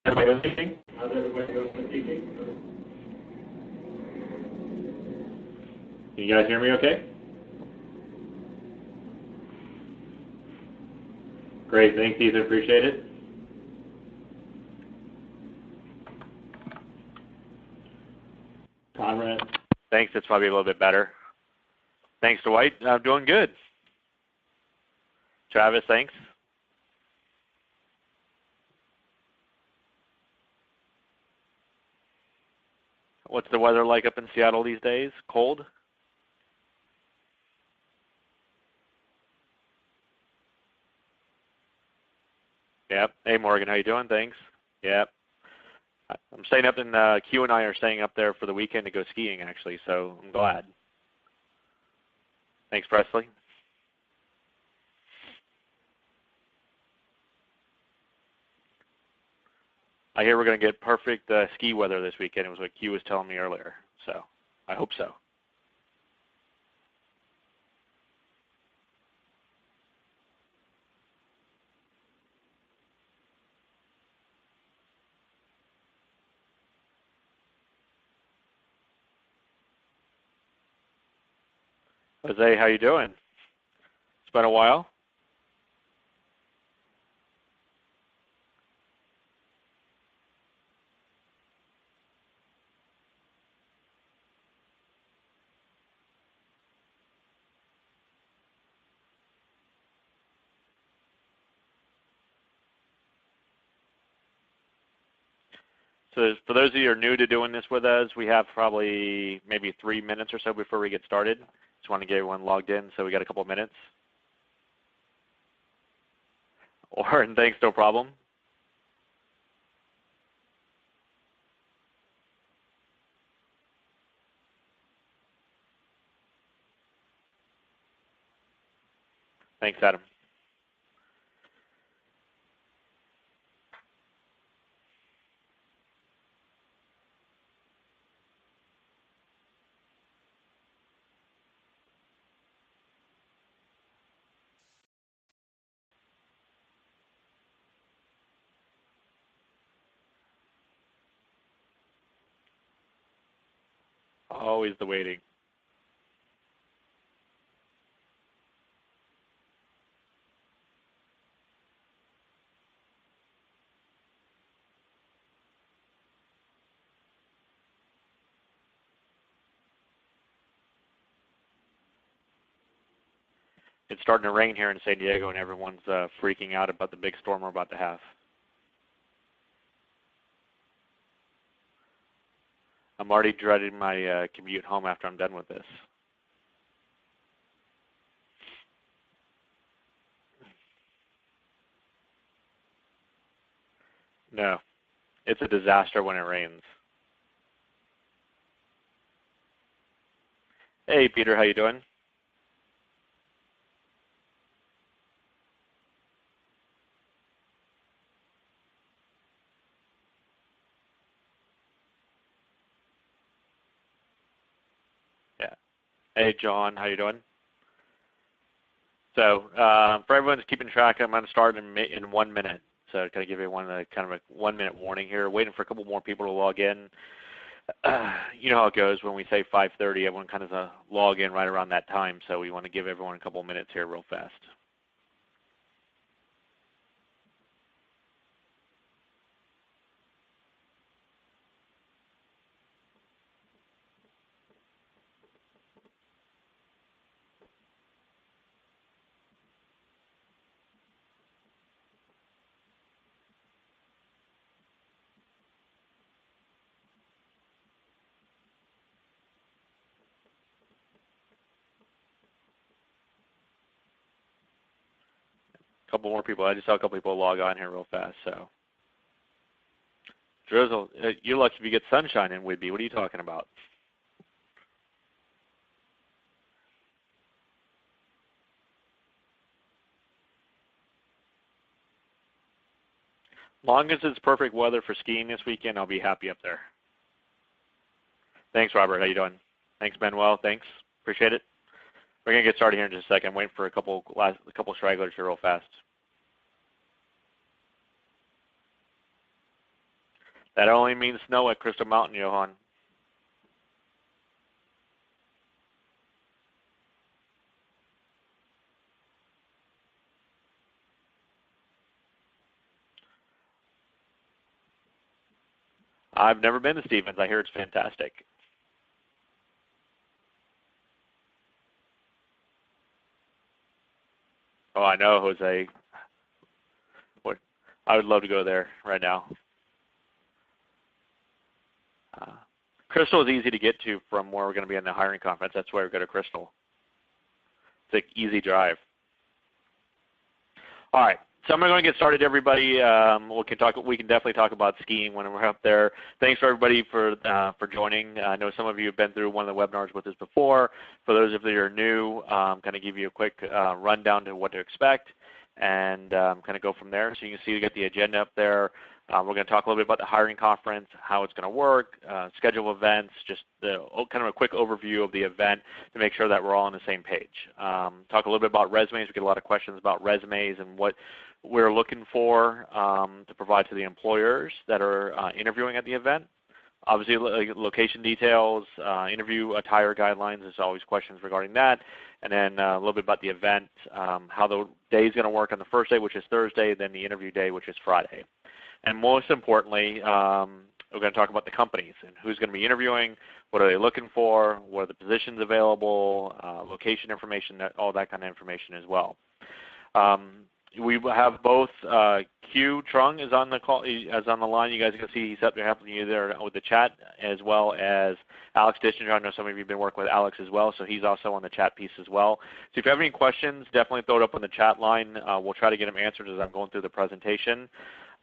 Everybody on speaking? How's everybody on speaking? Can you guys hear me okay? Great, thanks Ethan, appreciate it. Conrad? Thanks, that's probably a little bit better. Thanks, Dwight, I'm doing good. Travis, thanks. What's the weather like up in Seattle these days? Cold? Yep. Hey Morgan, how you doing? Thanks. Yep. I'm staying up in Q and I are staying up there for the weekend to go skiing actually, so I'm glad. Thanks, Presley. I hear we're going to get perfect ski weather this weekend. It was what Q was telling me earlier, so I hope so. Jose, how you doing? It's been a while. So for those of you who are new to doing this with us, we have probably maybe 3 minutes or so before we get started. Just want to get everyone logged in, so we got a couple minutes. Oren, thanks, no problem. Thanks, Adam. Always the waiting. It's starting to rain here in San Diego, and everyone's freaking out about the big storm we're about to have. I'm already dreading my commute home after I'm done with this. No, it's a disaster when it rains. Hey, Peter, how you doing? Yeah. Hey, John, how you doing? So for everyone that's keeping track, I'm going to start in 1 minute. So kind of give everyone a kind of a 1 minute warning here. Waiting for a couple more people to log in. You know how it goes when we say 5:30. Everyone kind of log in right around that time. So we want to give everyone a couple minutes here real fast. A couple more people. I just saw a couple people log on here real fast. So Drizzle, you're lucky if you get sunshine in Whidbey. What are you talking about? Long as it's perfect weather for skiing this weekend, I'll be happy up there. Thanks, Robert. How you doing? Thanks, Manuel. Thanks. Appreciate it. We're gonna get started here in just a second. I'm waiting for a couple stragglers here real fast. That only means snow at Crystal Mountain, Johan. I've never been to Stevens. I hear it's fantastic. Oh, I know, Jose. What? I would love to go there right now. Crystal is easy to get to from where we're going to be in the hiring conference. That's why we go to Crystal. It's an easy drive. All right, so I'm going to get started, everybody. We can definitely talk about skiing when we're up there. Thanks for everybody for joining. I know some of you have been through one of the webinars with us before. For those of you that are new, kind of give you a quick rundown to what to expect, and kind of go from there. So you can see we got the agenda up there. We're going to talk a little bit about the hiring conference, how it's going to work, schedule events, just kind of a quick overview of the event to make sure that we're all on the same page. Talk a little bit about resumes. We get a lot of questions about resumes and what we're looking for to provide to the employers that are interviewing at the event. Obviously, location details, interview attire guidelines. There's always questions regarding that. And then a little bit about the event, how the day is going to work on the first day, which is Thursday, then the interview day, which is Friday. And most importantly, we're going to talk about the companies and who's going to be interviewing, what are they looking for, what are the positions available, location information, all that kind of information as well. We have both Q Trung is on the call, is on the line. You guys can see he's up there helping you there with the chat, as well as Alex Distinger. I know some of you have been working with Alex as well, so he's also on the chat piece as well. So if you have any questions, definitely throw it up on the chat line. We'll try to get them answered as I'm going through the presentation.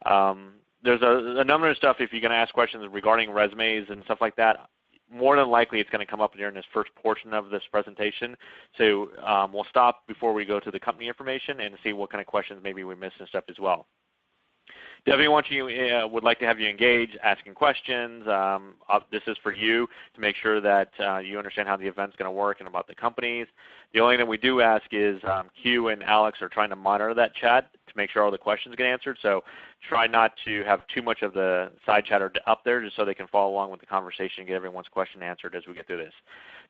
There's a number of stuff if you're going to ask questions regarding resumes and stuff like that. More than likely it's going to come up during this first portion of this presentation. So we'll stop before we go to the company information and see what kind of questions maybe we missed and stuff as well. Definitely would like to have you engage, asking questions. This is for you to make sure that you understand how the event's going to work and about the companies. The only thing we do ask is Q and Alex are trying to monitor that chat to make sure all the questions get answered. So try not to have too much of the side chatter up there just so they can follow along with the conversation and get everyone's question answered as we get through this.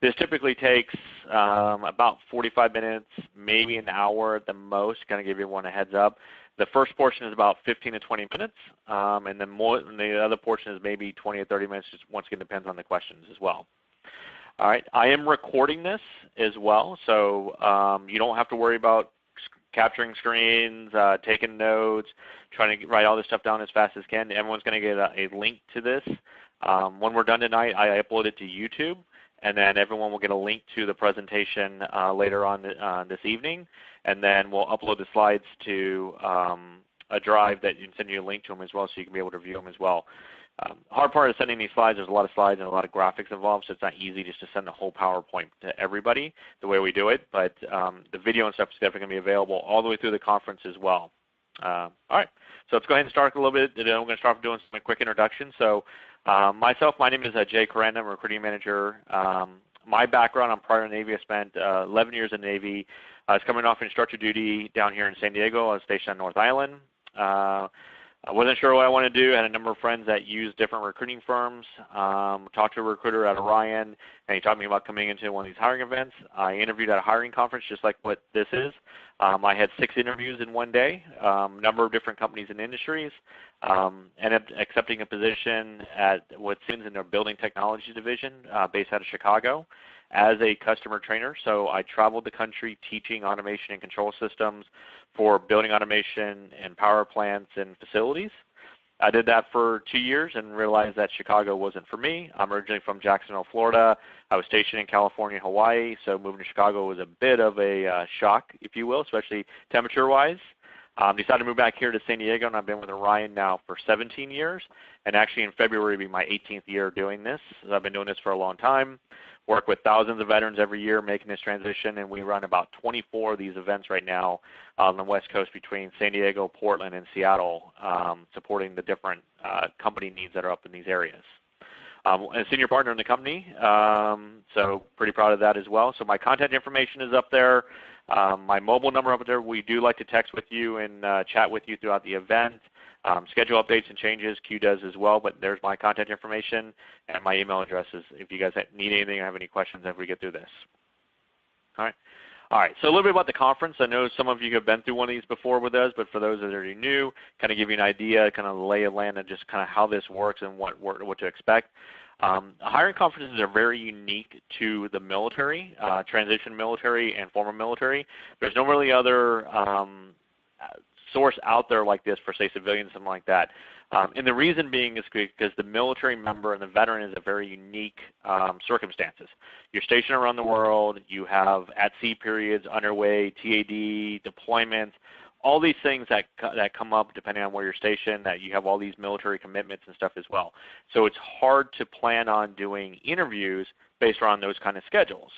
This typically takes about 45 minutes, maybe an hour at the most, kind of give everyone a heads up. The first portion is about 15 to 20 minutes, and then the other portion is maybe 20 or 30 minutes, just once again depends on the questions as well. All right, I am recording this as well, so you don't have to worry about capturing screens, taking notes, trying to write all this stuff down as fast as can. Everyone's going to get a link to this. When we're done tonight, I upload it to YouTube, and then everyone will get a link to the presentation later on this evening, and then we'll upload the slides to a drive that you can send you a link to them as well so you can be able to view them as well. Hard part of sending these slides, there's a lot of slides and a lot of graphics involved, so it's not easy just to send the whole PowerPoint to everybody the way we do it, but the video and stuff is definitely going to be available all the way through the conference as well. All right, so let's go ahead and start a little bit. Then I'm going to start doing some quick introduction. So myself, my name is Jay Corranda. I'm a recruiting manager. My background, I'm prior to the Navy. I spent 11 years in the Navy. I was coming off instructor duty down here in San Diego. I was stationed on North Island. I wasn't sure what I wanted to do. I had a number of friends that used different recruiting firms. Talked to a recruiter at Orion, and he taught me about coming into one of these hiring events. I interviewed at a hiring conference just like what this is. I had 6 interviews in one day, number of different companies and industries. Ended up accepting a position at what seems in their building technology division based out of Chicago as a customer trainer. So I traveled the country teaching automation and control systems for building automation and power plants and facilities. I did that for 2 years and realized that Chicago wasn't for me. I'm originally from Jacksonville, Florida. I was stationed in California and Hawaii, so moving to Chicago was a bit of a shock, if you will, especially temperature-wise. Decided to move back here to San Diego, and I've been with Orion now for 17 years, and actually in February will be my 18th year doing this. So I've been doing this for a long time. Work with thousands of veterans every year making this transition, and we run about 24 of these events right now on the West Coast between San Diego, Portland, and Seattle, supporting the different company needs that are up in these areas. I'm a senior partner in the company, so pretty proud of that as well. So my contact information is up there. My mobile number up there. We do like to text with you and chat with you throughout the event. Schedule updates and changes, Q does as well, but there's my contact information and my email addresses if you guys need anything or have any questions as we get through this. All right. All right, so a little bit about the conference. I know some of you have been through one of these before with us, but for those that are new, kind of give you an idea, kind of lay of land, and just kind of how this works and what to expect. Hiring conferences are very unique to the military, transition military and former military. There's no really other source out there like this for, say, civilians, something like that. And the reason being is because the military member and the veteran is a very unique circumstances. You're stationed around the world. You have at-sea periods underway, TAD, deployments, all these things that come up depending on where you're stationed, that you have all these military commitments and stuff as well. So it's hard to plan on doing interviews based around those kind of schedules.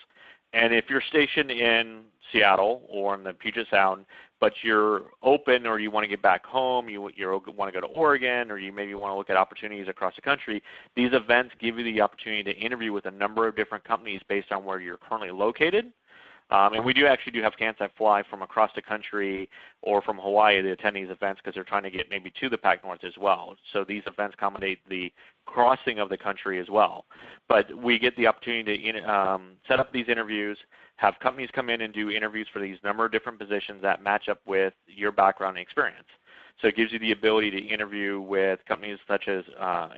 And if you're stationed in Seattle or in the Puget Sound, but you're open or you want to get back home, you want to go to Oregon, or you maybe want to look at opportunities across the country, these events give you the opportunity to interview with a number of different companies based on where you're currently located. And we do have candidates that fly from across the country or from Hawaii to attend these events because they're trying to get maybe to the Pac North as well. So these events accommodate the crossing of the country as well. But we get the opportunity to set up these interviews, have companies come in and do interviews for these number of different positions that match up with your background and experience. So it gives you the ability to interview with companies such as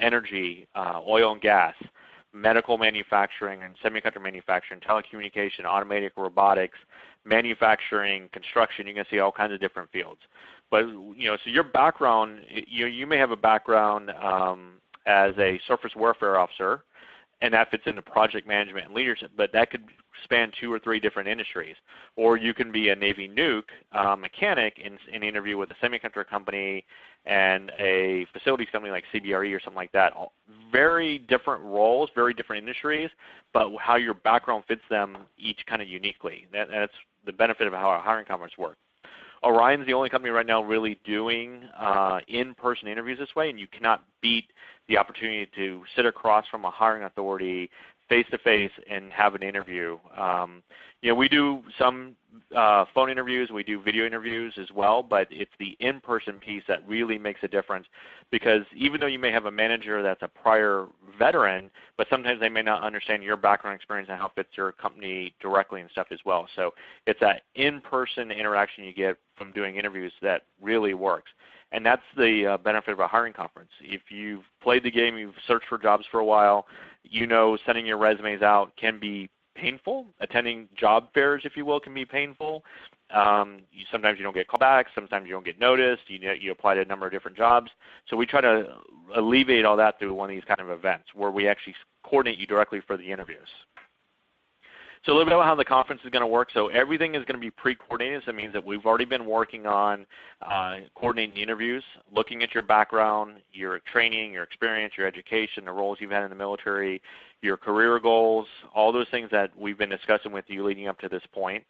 energy, oil and gas, medical manufacturing and semiconductor manufacturing, telecommunication, automatic robotics, manufacturing, construction. You can see all kinds of different fields. But so your background, you may have a background as a surface warfare officer, and that fits into project management and leadership, but that could span 2 or 3 different industries. Or you can be a Navy nuke mechanic in interview with a semiconductor company and a facilities company like CBRE or something like that. Very different roles, very different industries, but how your background fits them each kind of uniquely. That's the benefit of how our hiring conference works. Orion's the only company right now really doing in-person interviews this way, and you cannot beat the opportunity to sit across from a hiring authority face-to-face and have an interview. We do some phone interviews, we do video interviews as well, but it's the in-person piece that really makes a difference, because even though you may have a manager that's a prior veteran, but sometimes they may not understand your background experience and how it fits your company directly and stuff as well. So it's that in-person interaction you get from doing interviews that really works. And that's the benefit of a hiring conference. If you've played the game, you've searched for jobs for a while, sending your resumes out can be painful. Attending job fairs, if you will, can be painful. Sometimes you don't get callbacks. Sometimes you don't get noticed. You apply to a number of different jobs. So we try to alleviate all that through one of these kind of events where we actually coordinate you directly for the interviews. So a little bit about how the conference is going to work. So everything is going to be pre-coordinated. So it means that we've already been working on coordinating the interviews, looking at your background, your training, your experience, your education, the roles you've had in the military, your career goals, all those things that we've been discussing with you leading up to this point.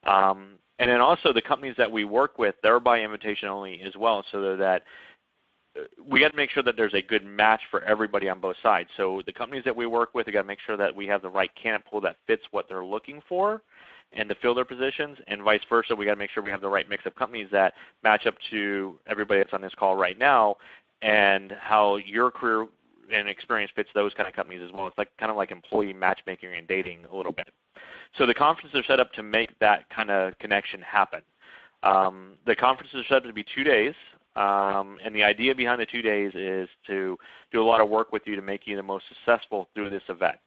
And then also the companies that we work with, they're by invitation only as well, so that we got to make sure that there's a good match for everybody on both sides. So the companies that we work with, we got to make sure that we have the right candidate pool that fits what they're looking for and to fill their positions, and vice versa. We got to make sure we have the right mix of companies that match up to everybody that's on this call right now and how your career and experience fits those kind of companies as well. It's kind of like employee matchmaking and dating a little bit. So the conferences are set up to make that kind of connection happen. The conferences are set up to be 2 days. And the idea behind the 2 days is to do a lot of work with you to make you the most successful through this event.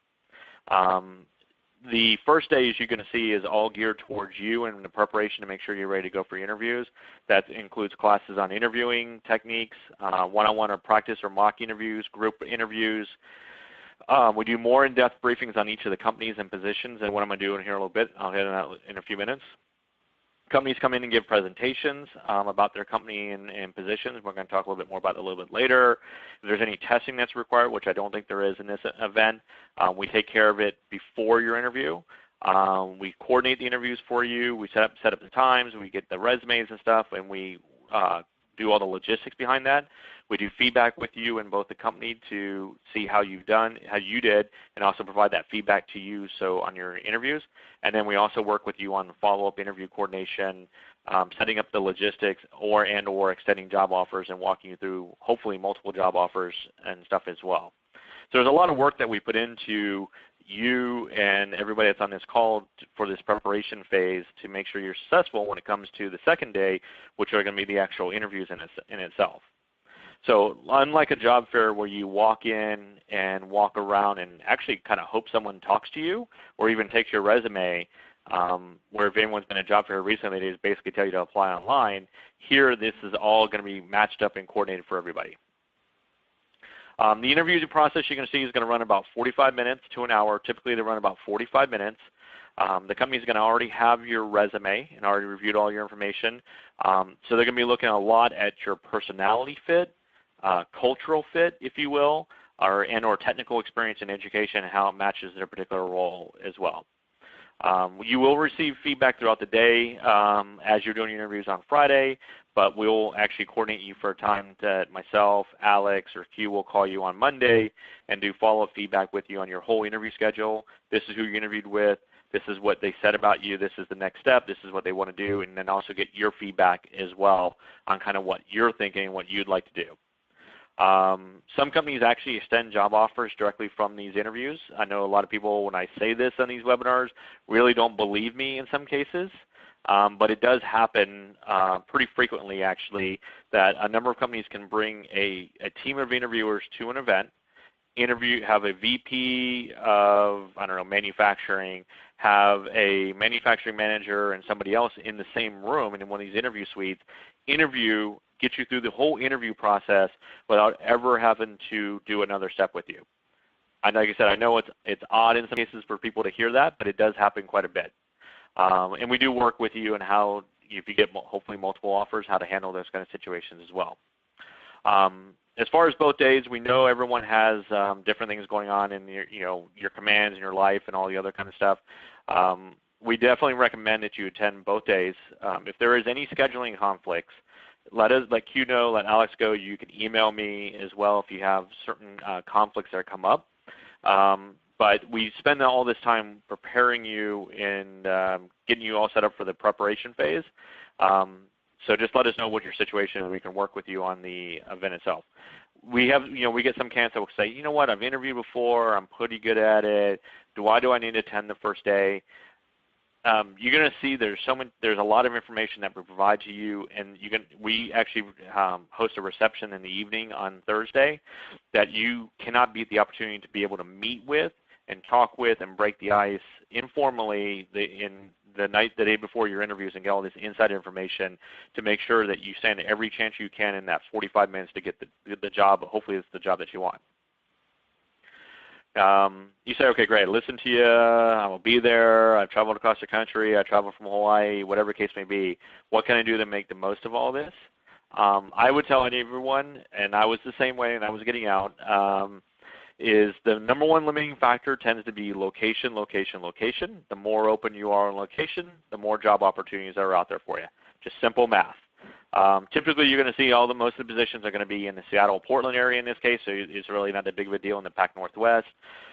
The first day, as you're going to see, is all geared towards you and the preparation to make sure you're ready to go for interviews. That includes classes on interviewing techniques, one-on-one or practice or mock interviews, group interviews. We do more in-depth briefings on each of the companies and positions, and what I'm going to do in here a little bit, I'll hit on that in a few minutes. Companies come in and give presentations about their company and positions. We're going to talk a little bit more about that a little bit later. If there's any testing that's required, which I don't think there is in this event, we take care of it before your interview. We coordinate the interviews for you. We set up the times. We get the resumes and stuff, and we do all the logistics behind that. We do feedback with you and both the company to see how you've done, how you did, and also provide that feedback to you so on your interviews. And then we also work with you on follow-up interview coordination, setting up the logistics or extending job offers and walking you through hopefully multiple job offers and stuff as well. So there's a lot of work that we put into you and everybody that's on this call for this preparation phase to make sure you're successful when it comes to the second day, which are going to be the actual interviews in itself. So unlike a job fair where you walk in and walk around and actually kind of hope someone talks to you or even takes your resume, where if anyone's been at a job fair recently, they just basically tell you to apply online, here this is all going to be matched up and coordinated for everybody. The interview process you're going to see is going to run about 45 minutes to an hour. Typically they run about 45 minutes. The company's going to already have your resume and already reviewed all your information. So they're going to be looking a lot at your personality fit, cultural fit, if you will, or technical experience in education and how it matches their particular role as well. You will receive feedback throughout the day as you're doing your interviews on Friday, but we'll actually coordinate you for a time that myself, Alex, or Q will call you on Monday and do follow-up feedback with you on your whole interview schedule. This is who you interviewed with. This is what they said about you. This is the next step. This is what they want to do, and then also get your feedback as well on kind of what you're thinking, what you'd like to do. Some companies actually extend job offers directly from these interviews. I know a lot of people, when I say this on these webinars, really don't believe me in some cases, but it does happen pretty frequently actually that a number of companies can bring a team of interviewers to an event, have a VP of, I don't know, manufacturing, have a manufacturing manager and somebody else in the same room and in one of these interview suites, get you through the whole interview process without ever having to do another step with you. And like I said, I know it's odd in some cases for people to hear that, but it does happen quite a bit. And we do work with you on how, if you get hopefully multiple offers, how to handle those kind of situations as well. As far as both days, we know everyone has different things going on in your commands and your life and all the other kind of stuff. We definitely recommend that you attend both days. If there is any scheduling conflicts, let Q know, let Alex go. You can email me as well if you have certain conflicts that come up. But we spend all this time preparing you and getting you all set up for the preparation phase. So just let us know what your situation is and we can work with you on the event itself. We get some candidates that will say, you know what, I've interviewed before, I'm pretty good at it. Why do I need to attend the first day? You're going to see there's a lot of information that we provide to you, and we actually host a reception in the evening on Thursday that you cannot beat the opportunity to be able to meet with and talk with and break the ice informally in the day before your interviews and get all this inside information to make sure that you stand every chance you can in that 45 minutes to get the job. Hopefully it's the job that you want. You say, okay, great, listen to you, I will be there, I've traveled across the country, I traveled from Hawaii, whatever the case may be. What can I do to make the most of all this? I would tell everyone, and I was the same way and I was getting out, is the number one limiting factor tends to be location, location, location. The more open you are on location, the more job opportunities are out there for you. Just simple math. Typically, you're going to see most of the positions are going to be in the Seattle, Portland area in this case, so it's really not that big of a deal in the Pac Northwest.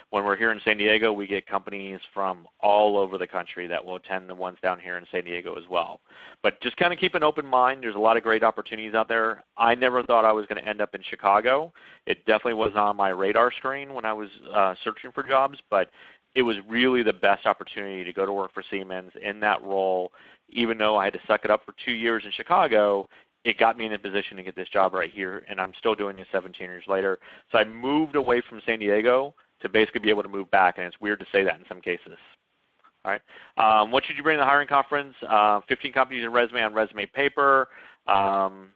When we're here in San Diego, we get companies from all over the country that will attend the ones down here in San Diego as well. But just kind of keep an open mind. There's a lot of great opportunities out there. I never thought I was going to end up in Chicago. It definitely was on my radar screen when I was searching for jobs, but it was really the best opportunity to go to work for Siemens in that role. Even though I had to suck it up for 2 years in Chicago, it got me in a position to get this job right here, and I'm still doing it 17 years later. So I moved away from San Diego to basically be able to move back, and it's weird to say that in some cases. All right. What should you bring to the hiring conference? 15 companies in resume on resume paper. I'm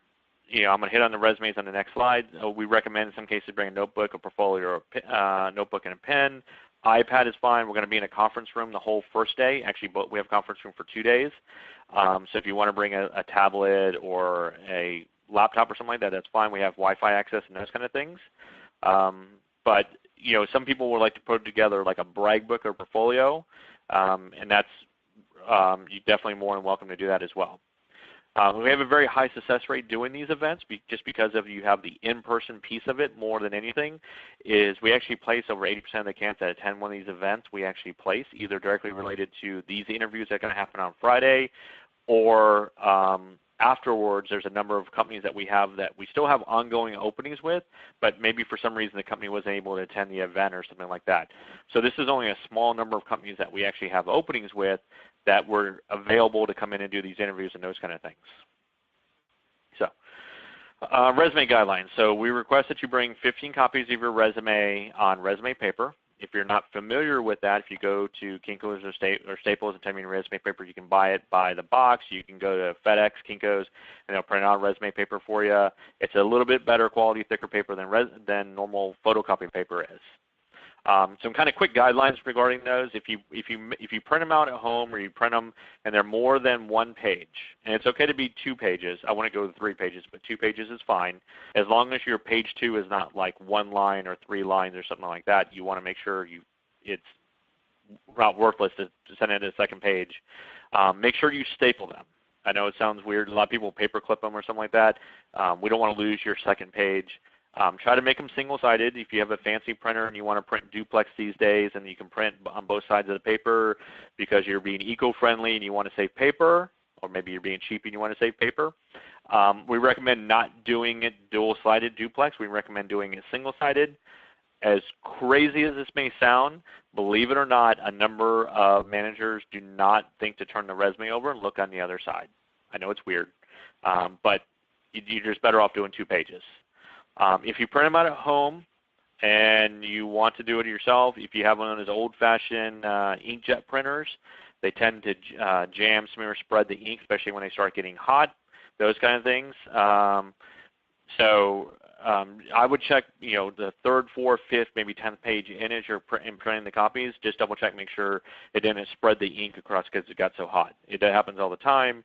going to hit on the resumes on the next slide. We recommend in some cases bring a notebook, a portfolio, or a notebook and a pen. iPad is fine. We're going to be in a conference room the whole first day. Actually, we have a conference room for 2 days. So if you want to bring a tablet or a laptop or something like that, that's fine. We have Wi-Fi access and those kind of things. But some people would like to put together like a brag book or portfolio, and that's you're definitely more than welcome to do that as well. We have a very high success rate doing these events just because of you have the in-person piece of it more than anything. Is we actually place over 80% of the candidates that attend one of these events, we actually place either directly related to these interviews that are going to happen on Friday, or afterwards there's a number of companies that we have that we still have ongoing openings with, but maybe for some reason the company wasn't able to attend the event or something like that. So this is only a small number of companies that we actually have openings with that were available to come in and do these interviews and those kind of things. So resume guidelines. So we request that you bring 15 copies of your resume on resume paper. If you're not familiar with that, if you go to Kinko's or Staples and type in resume paper, you can buy it by the box. You can go to FedEx, Kinko's, and they'll print out resume paper for you. It's a little bit better quality, thicker paper than normal photocopy paper is. Some kind of quick guidelines regarding those. If you print them out at home or you print them and they're more than one page, and it's okay to be 2 pages. I want to go to 3 pages, but 2 pages is fine. As long as your page 2 is not like 1 line or 3 lines or something like that, you want to make sure it's not worthless to send it to the second page. Make sure you staple them. I know it sounds weird. A lot of people paper clip them or something like that. We don't want to lose your second page. Try to make them single-sided. If you have a fancy printer and you want to print duplex these days and you can print on both sides of the paper because you're being eco-friendly and you want to save paper, or maybe you're being cheap and you want to save paper, we recommend not doing it dual-sided duplex. We recommend doing it single-sided. As crazy as this may sound, believe it or not, a number of managers do not think to turn the resume over and look on the other side. I know it's weird, but you're just better off doing 2 pages. If you print them out at home and you want to do it yourself, if you have one of those old-fashioned inkjet printers, they tend to jam, smear, spread the ink, especially when they start getting hot, those kind of things. I would check, the 3rd, 4th, 5th, maybe 10th page in as you're printing the copies. Just double check, make sure it didn't spread the ink across because it got so hot. That happens all the time.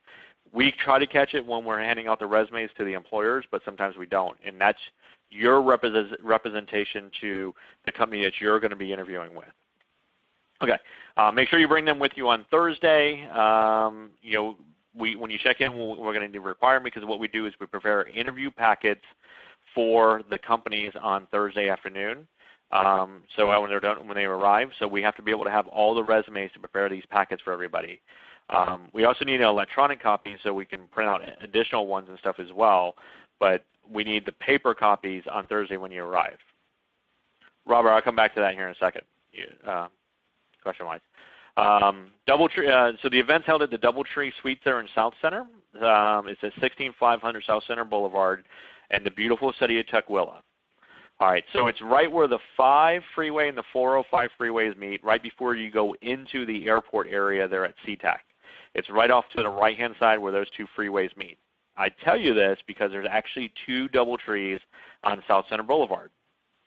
We try to catch it when we're handing out the resumes to the employers, but sometimes we don't, and that's your representation to the company that you're going to be interviewing with. Okay, make sure you bring them with you on Thursday. When you check in, we're going to need to require them because what we do is we prepare interview packets for the companies on Thursday afternoon. So when they're done, when they arrive, so we have to be able to have all the resumes to prepare these packets for everybody. We also need an electronic copy so we can print out additional ones and stuff as well, but we need the paper copies on Thursday when you arrive. Robert, I'll come back to that here in a second, question-wise. So the event's held at the DoubleTree Suites there in South Center. It's at 16500 South Center Boulevard and the beautiful city of Tukwila. All right, so it's right where the 5 freeway and the 405 freeways meet, right before you go into the airport area there at SeaTac. It's right off to the right-hand side where those 2 freeways meet. I tell you this because there's actually 2 DoubleTrees on South Center Boulevard.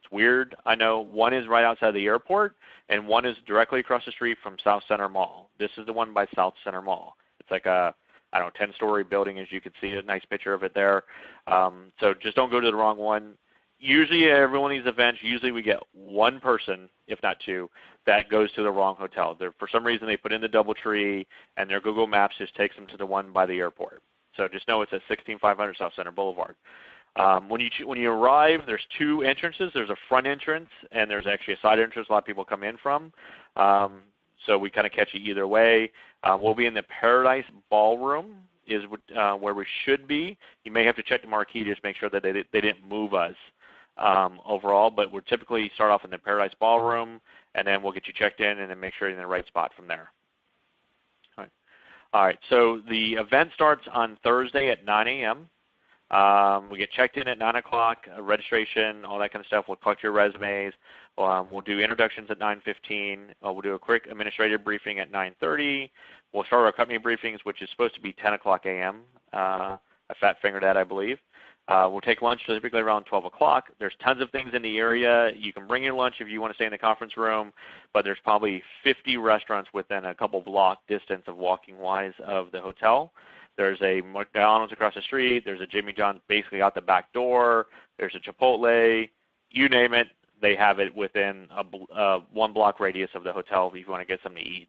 It's weird, I know. One is right outside the airport, and one is directly across the street from South Center Mall. This is the one by South Center Mall. It's like a, 10-story building, as you can see, a nice picture of it there. So just don't go to the wrong one. Usually at every one of these events, we get one person, if not 2, that goes to the wrong hotel. For some reason, they put in the DoubleTree, and their Google Maps just takes them to the one by the airport. So just know it's at 16500 South Center Boulevard. When you arrive, there's 2 entrances. There's a front entrance, and there's actually a side entrance a lot of people come in from. So we kind of catch you either way. We'll be in the Paradise Ballroom is where we should be. You may have to check the marquee just to make sure that they didn't move us overall, but we'll typically start off in the Paradise Ballroom, and then we'll get you checked in and then make sure you're in the right spot from there. All right, so the event starts on Thursday at 9 a.m. We get checked in at 9 o'clock, registration, all that kind of stuff. We'll collect your resumes. We'll do introductions at 9:15. We'll do a quick administrative briefing at 9:30. We'll start our company briefings, which is supposed to be 10 o'clock a.m. I fat-fingered that, I believe. We'll take lunch typically around 12 o'clock. There's tons of things in the area. You can bring your lunch if you want to stay in the conference room, but there's probably 50 restaurants within a couple block distance of walking-wise of the hotel. There's a McDonald's across the street. There's a Jimmy John's basically out the back door. There's a Chipotle. You name it, they have it within a 1 block radius of the hotel if you want to get something to eat.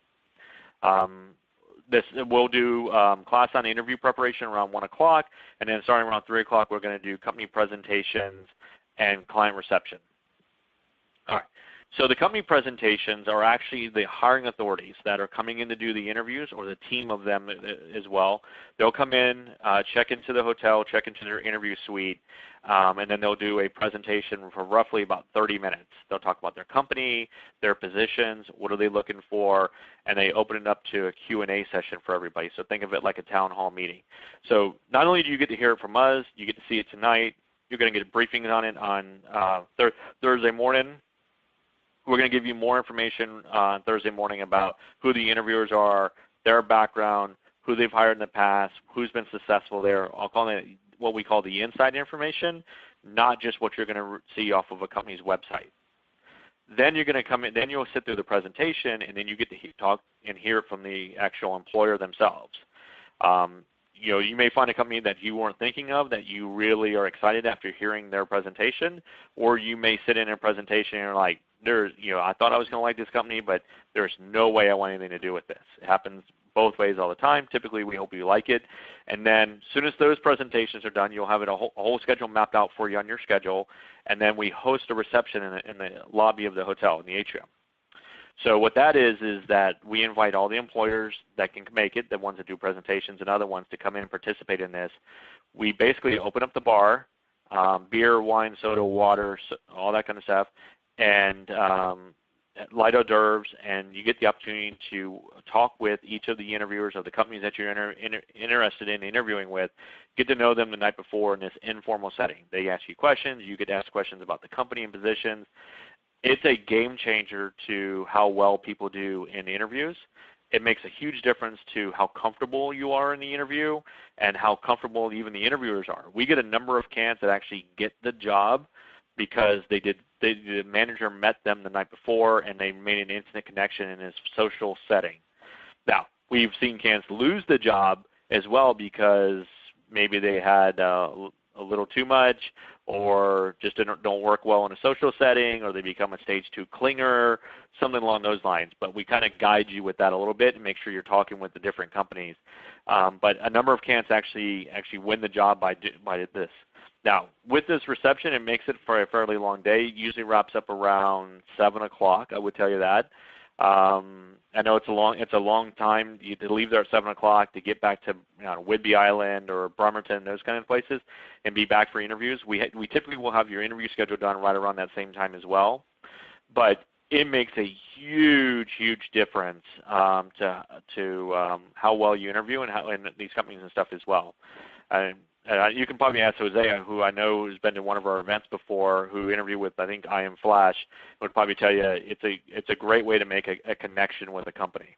we'll do class on interview preparation around 1 o'clock, and then starting around 3 o'clock, we're going to do company presentations and client reception. All right. So the company presentations are actually the hiring authorities that are coming in to do the interviews, or the team of them as well. They'll come in, check into the hotel, check into their interview suite, and then they'll do a presentation for roughly about 30 minutes. They'll talk about their company, their positions, what are they looking for, and they open it up to a Q&A session for everybody. So think of it like a town hall meeting. So not only do you get to hear it from us, you get to see it tonight. You're going to get briefings on it on Thursday morning. We're going to give you more information on Thursday morning about who the interviewers are, their background, who they've hired in the past, who's been successful there. I'll call it what we call the inside information, not just what you're going to see off of a company's website. Then you're going to come in, then you'll sit through the presentation, and then you get to talk and hear it from the actual employer themselves. You know, you may find a company that you weren't thinking of that you really are excited after hearing their presentation, or you may sit in a presentation and you're like, I thought I was going to like this company, but there's no way I want anything to do with this. It happens both ways all the time. Typically, we hope you like it. And then as soon as those presentations are done, you'll have a whole schedule mapped out for you on your schedule, and then we host a reception in the lobby of the hotel, in the atrium. So what that is that we invite all the employers that can make it, the ones that do presentations and other ones, to come in and participate in this. We basically open up the bar, beer, wine, soda, water, all that kind of stuff, and light hors d'oeuvres, and you get the opportunity to talk with each of the interviewers of the companies that you're interested in interviewing with, get to know them the night before in this informal setting. They ask you questions. You get to ask questions about the company and positions. It's a game changer to how well people do in interviews. It makes a huge difference to how comfortable you are in the interview and how comfortable even the interviewers are. We get a number of candidates that actually get the job because the manager met them the night before and they made an instant connection in this social setting. Now, we've seen candidates lose the job as well because maybe they had a little too much, or just don't work well in a social setting, or they become a stage 2 clinger, something along those lines. But we kind of guide you with that a little bit and make sure you're talking with the different companies. But a number of candidates actually win the job by this. Now, with this reception, it makes it for a fairly long day. It usually wraps up around 7 o'clock, I would tell you that. I know it's a long time to leave there at 7 o'clock to get back to Whidbey Island or Bremerton, those kind of places, and be back for interviews. We typically will have your interview schedule done right around that same time as well. But it makes a huge, huge difference to how well you interview and these companies and stuff as well. You can probably ask Hosea, who I know has been to one of our events before, who interviewed with, I think, I Am Flash, would probably tell you it's a great way to make a connection with a company.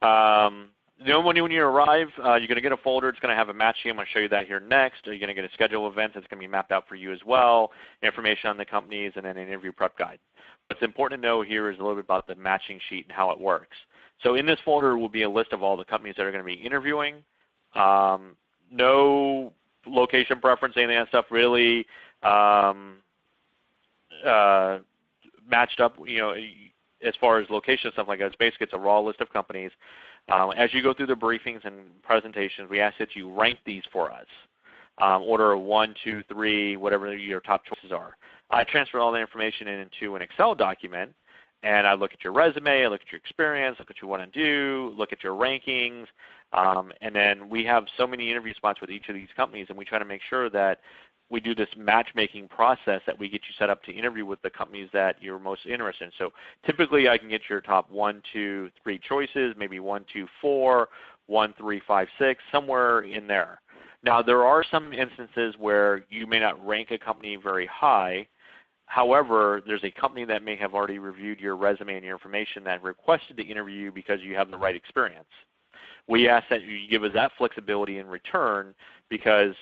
When you arrive, you're going to get a folder. It's going to have a match sheet. I'm going to show you that here next. You're going to get a schedule event that's going to be mapped out for you as well, information on the companies, and then an interview prep guide. What's important to know here is a little bit about the matching sheet and how it works. So in this folder will be a list of all the companies that are going to be interviewing. No location preference, any of that stuff really matched up, as far as location stuff like that. It's basically a raw list of companies. As you go through the briefings and presentations, we ask that you rank these for us. Order of 1, 2, 3, whatever your top choices are. I transfer all the information into an Excel document, and I look at your resume, I look at your experience, look at what you want to do, look at your rankings, and then we have so many interview spots with each of these companies, and we try to make sure that we do this matchmaking process that we get you set up to interview with the companies that you're most interested in. So typically I can get your top 1, 2, 3 choices, maybe 1, 2, 4, 1, 3, 5, 6, somewhere in there. Now there are some instances where you may not rank a company very high. However, there's a company that may have already reviewed your resume and your information that requested to interview you because you have the right experience. We ask that you give us that flexibility in return because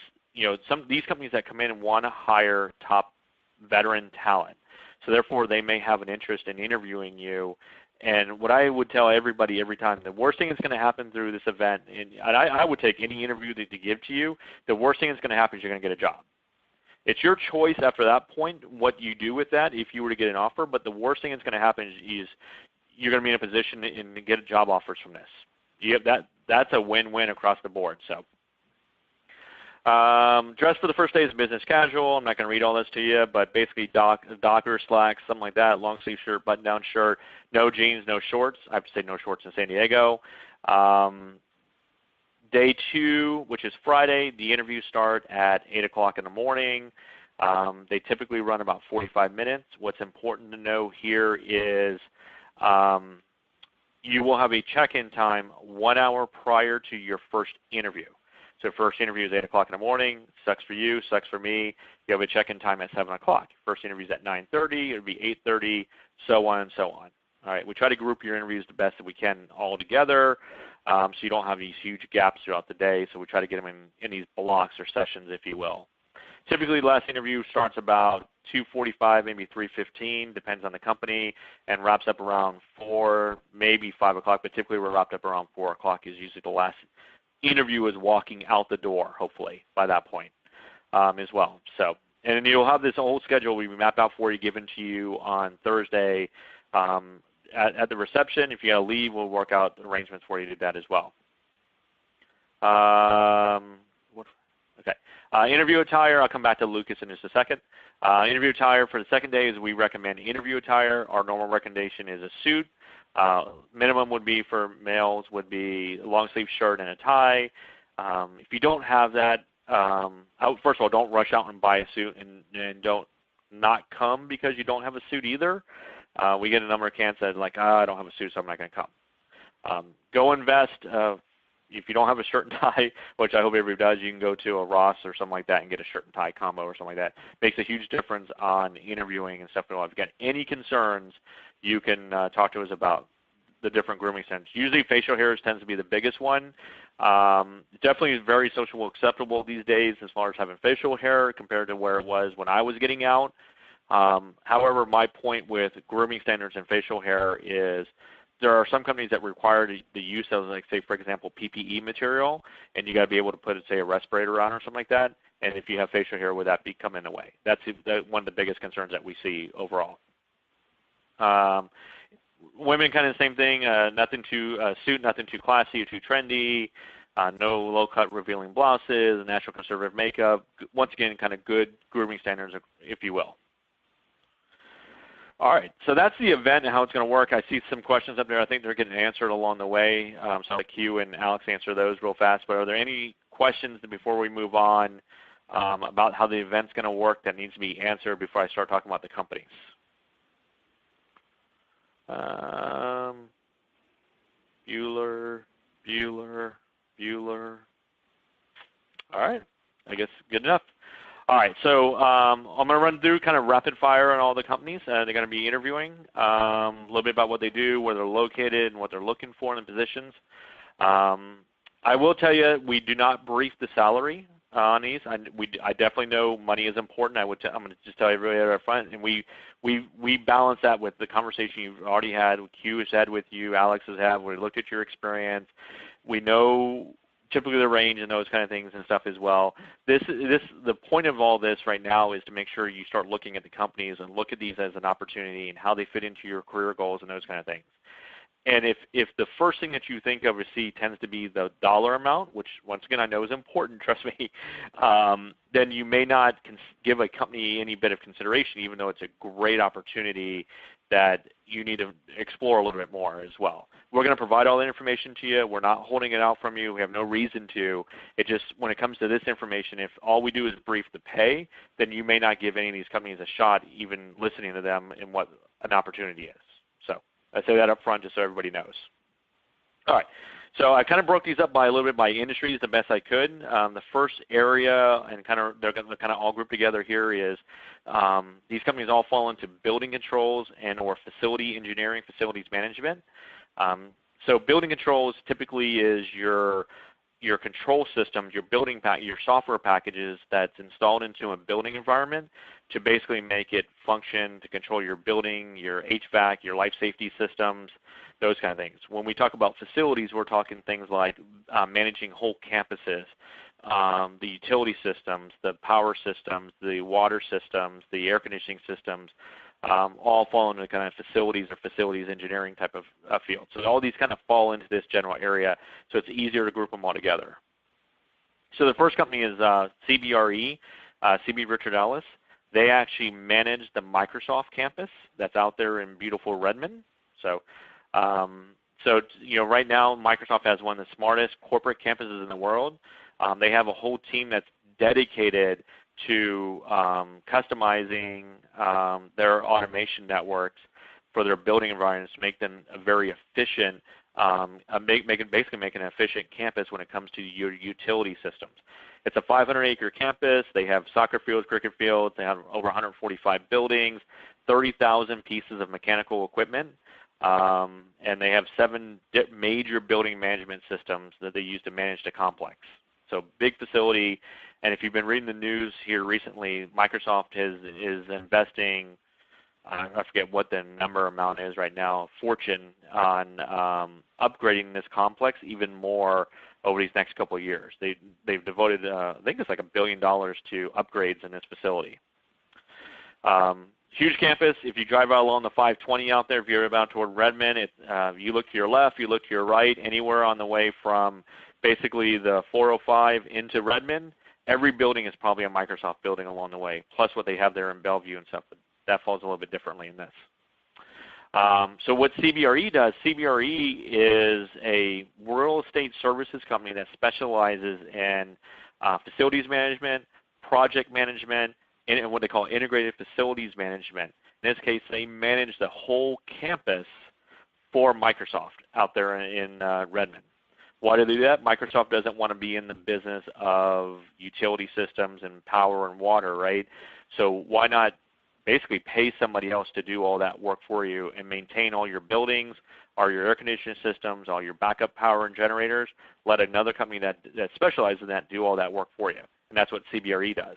these companies that come in and want to hire top veteran talent. So therefore, they may have an interest in interviewing you. And what I would tell everybody every time, the worst thing that's going to happen through this event, and I would take any interview that they give to you, the worst thing that's going to happen is you're going to get a job. It's your choice after that point what you do with that if you were to get an offer, but the worst thing that's going to happen is you're going to be in a position to get job offers from this. That's a win-win across the board. So dress for the first day is business casual. I'm not going to read all this to you, but basically Docker, slacks, something like that, long sleeve shirt, button-down shirt, no jeans, no shorts. I have to say no shorts in San Diego. Day 2, which is Friday, the interviews start at 8 o'clock in the morning. They typically run about 45 minutes. What's important to know here is you will have a check-in time 1 hour prior to your first interview. So first interview is 8 o'clock in the morning. Sucks for you, sucks for me. You have a check-in time at 7 o'clock. First interview is at 9:30. It would be 8:30, so on and so on. All right, we try to group your interviews the best that we can all together, so you don't have these huge gaps throughout the day. So we try to get them in these blocks or sessions, if you will. Typically, the last interview starts about 2:45, maybe 3:15, depends on the company, and wraps up around 4, maybe 5 o'clock, but typically we're wrapped up around 4 o'clock is usually the last interview is walking out the door, hopefully, by that point as well. So, and you'll have this whole schedule we map out for you, given to you on Thursday at the reception. If you got to leave, we'll work out arrangements for you to do that as well. Okay. Interview attire, I'll come back to Lucas in just a second. Interview attire for the second day is we recommend interview attire. Our normal recommendation is a suit. Minimum would be for males would be a long sleeve shirt and a tie. If you don't have that, first of all, don't rush out and buy a suit, and don't not come because you don't have a suit either. We get a number of candidates that are like, I don't have a suit, so I'm not going to come. Go invest. If you don't have a shirt and tie, which I hope everybody does, you can go to a Ross or something like that and get a shirt and tie combo or something like that. Makes a huge difference on interviewing and stuff. If you've got any concerns, you can talk to us about the different grooming standards. Usually facial hair tends to be the biggest one. Definitely is very socially acceptable these days as far as having facial hair compared to where it was when I was getting out. However, my point with grooming standards and facial hair is there are some companies that require the use of, like, say, for example, PPE material, and you got to be able to put, say, a respirator on or something like that. And if you have facial hair, would that be come in the way? That's one of the biggest concerns that we see overall. Women, kind of the same thing. Nothing too suit, nothing too classy or too trendy. No low-cut revealing blouses, natural conservative makeup. Once again, kind of good grooming standards, if you will. All right, so that's the event and how it's going to work. I see some questions up there. I think they're getting answered along the way. So I'll let Q and Alex answer those real fast. But are there any questions before we move on about how the event's going to work that needs to be answered before I start talking about the companies? Bueller. All right, I guess good enough. All right, so I'm going to run through kind of rapid fire on all the companies they're going to be interviewing, a little bit about what they do, where they're located, and what they're looking for in the positions. I will tell you, we do not brief the salary on these. I definitely know money is important. I'm going to just tell everybody right up front, and we balance that with the conversation you've already had, Q has had with you, Alex has had. We looked at your experience. We know typically the range and those kind of things and stuff as well. The point of all this right now is to make sure you start looking at the companies and look at these as an opportunity and how they fit into your career goals and those kind of things. And if the first thing that you think of or see tends to be the dollar amount, which once again I know is important, trust me, then you may not give a company any bit of consideration, even though it's a great opportunity that you need to explore a little bit more as well. We're going to provide all the information to you. We're not holding it out from you. We have no reason to. It just, when it comes to this information, if all we do is brief the pay, then you may not give any of these companies a shot, even listening to them in what an opportunity is. So I say that up front just so everybody knows. All right. So I kind of broke these up by a little bit by industries the best I could. The first area, and they're kind of all grouped together here, is these companies all fall into building controls and or facility engineering, facilities management. So building controls typically is your control systems, your software packages that's installed into a building environment to basically make it function to control your building, your HVAC, your life safety systems, those kind of things. When we talk about facilities, we're talking things like managing whole campuses, the utility systems, the power systems, the water systems, the air conditioning systems, all fall into kind of facilities or facilities engineering type of field. So all these kind of fall into this general area, so it's easier to group them all together. So the first company is CBRE, CB Richard Ellis. They actually manage the Microsoft campus that's out there in beautiful Redmond. So, right now Microsoft has one of the smartest corporate campuses in the world. They have a whole team that's dedicated to customizing their automation networks for their building environments to make them a very efficient, basically make an efficient campus when it comes to your utility systems. It's a 500-acre campus. They have soccer fields, cricket fields. They have over 145 buildings, 30,000 pieces of mechanical equipment, and they have 7 major building management systems that they use to manage the complex. So big facility. And if you've been reading the news here recently, Microsoft is investing, I forget what the amount is right now, fortune on upgrading this complex even more over these next couple of years. They've devoted, I think it's like $1 billion to upgrades in this facility. Huge campus. If you drive out along the 520 out there, if you're about toward Redmond, you look to your left, you look to your right, anywhere on the way from basically the 405 into Redmond, every building is probably a Microsoft building along the way, plus what they have there in Bellevue and stuff. But that falls a little bit differently in this. So what CBRE does, CBRE is a real estate services company that specializes in facilities management, project management, and what they call integrated facilities management. In this case, they manage the whole campus for Microsoft out there in Redmond. Why do they do that? Microsoft doesn't want to be in the business of utility systems and power and water, right? So why not basically pay somebody else to do all that work for you and maintain all your buildings, all your air conditioning systems, all your backup power and generators? Let another company that specializes in that do all that work for you. And that's what CBRE does.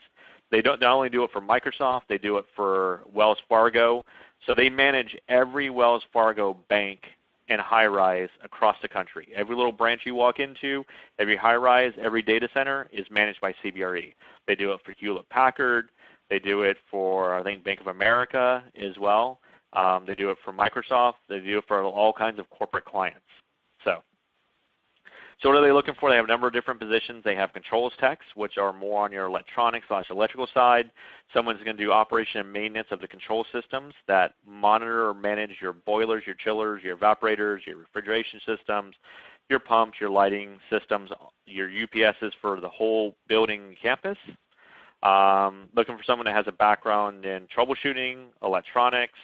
They don't not only do it for Microsoft, they do it for Wells Fargo. So they manage every Wells Fargo bank and high-rise across the country. Every little branch you walk into, every high-rise, every data center is managed by CBRE. They do it for Hewlett-Packard. They do it for, I think, Bank of America as well. They do it for Microsoft. They do it for all kinds of corporate clients. So what are they looking for? They have a number of different positions. They have controls techs, which are more on your electronics/electrical side. Someone's going to do operation and maintenance of the control systems that monitor or manage your boilers, your chillers, your evaporators, your refrigeration systems, your pumps, your lighting systems, your UPSs for the whole building campus. Looking for someone that has a background in troubleshooting, electronics.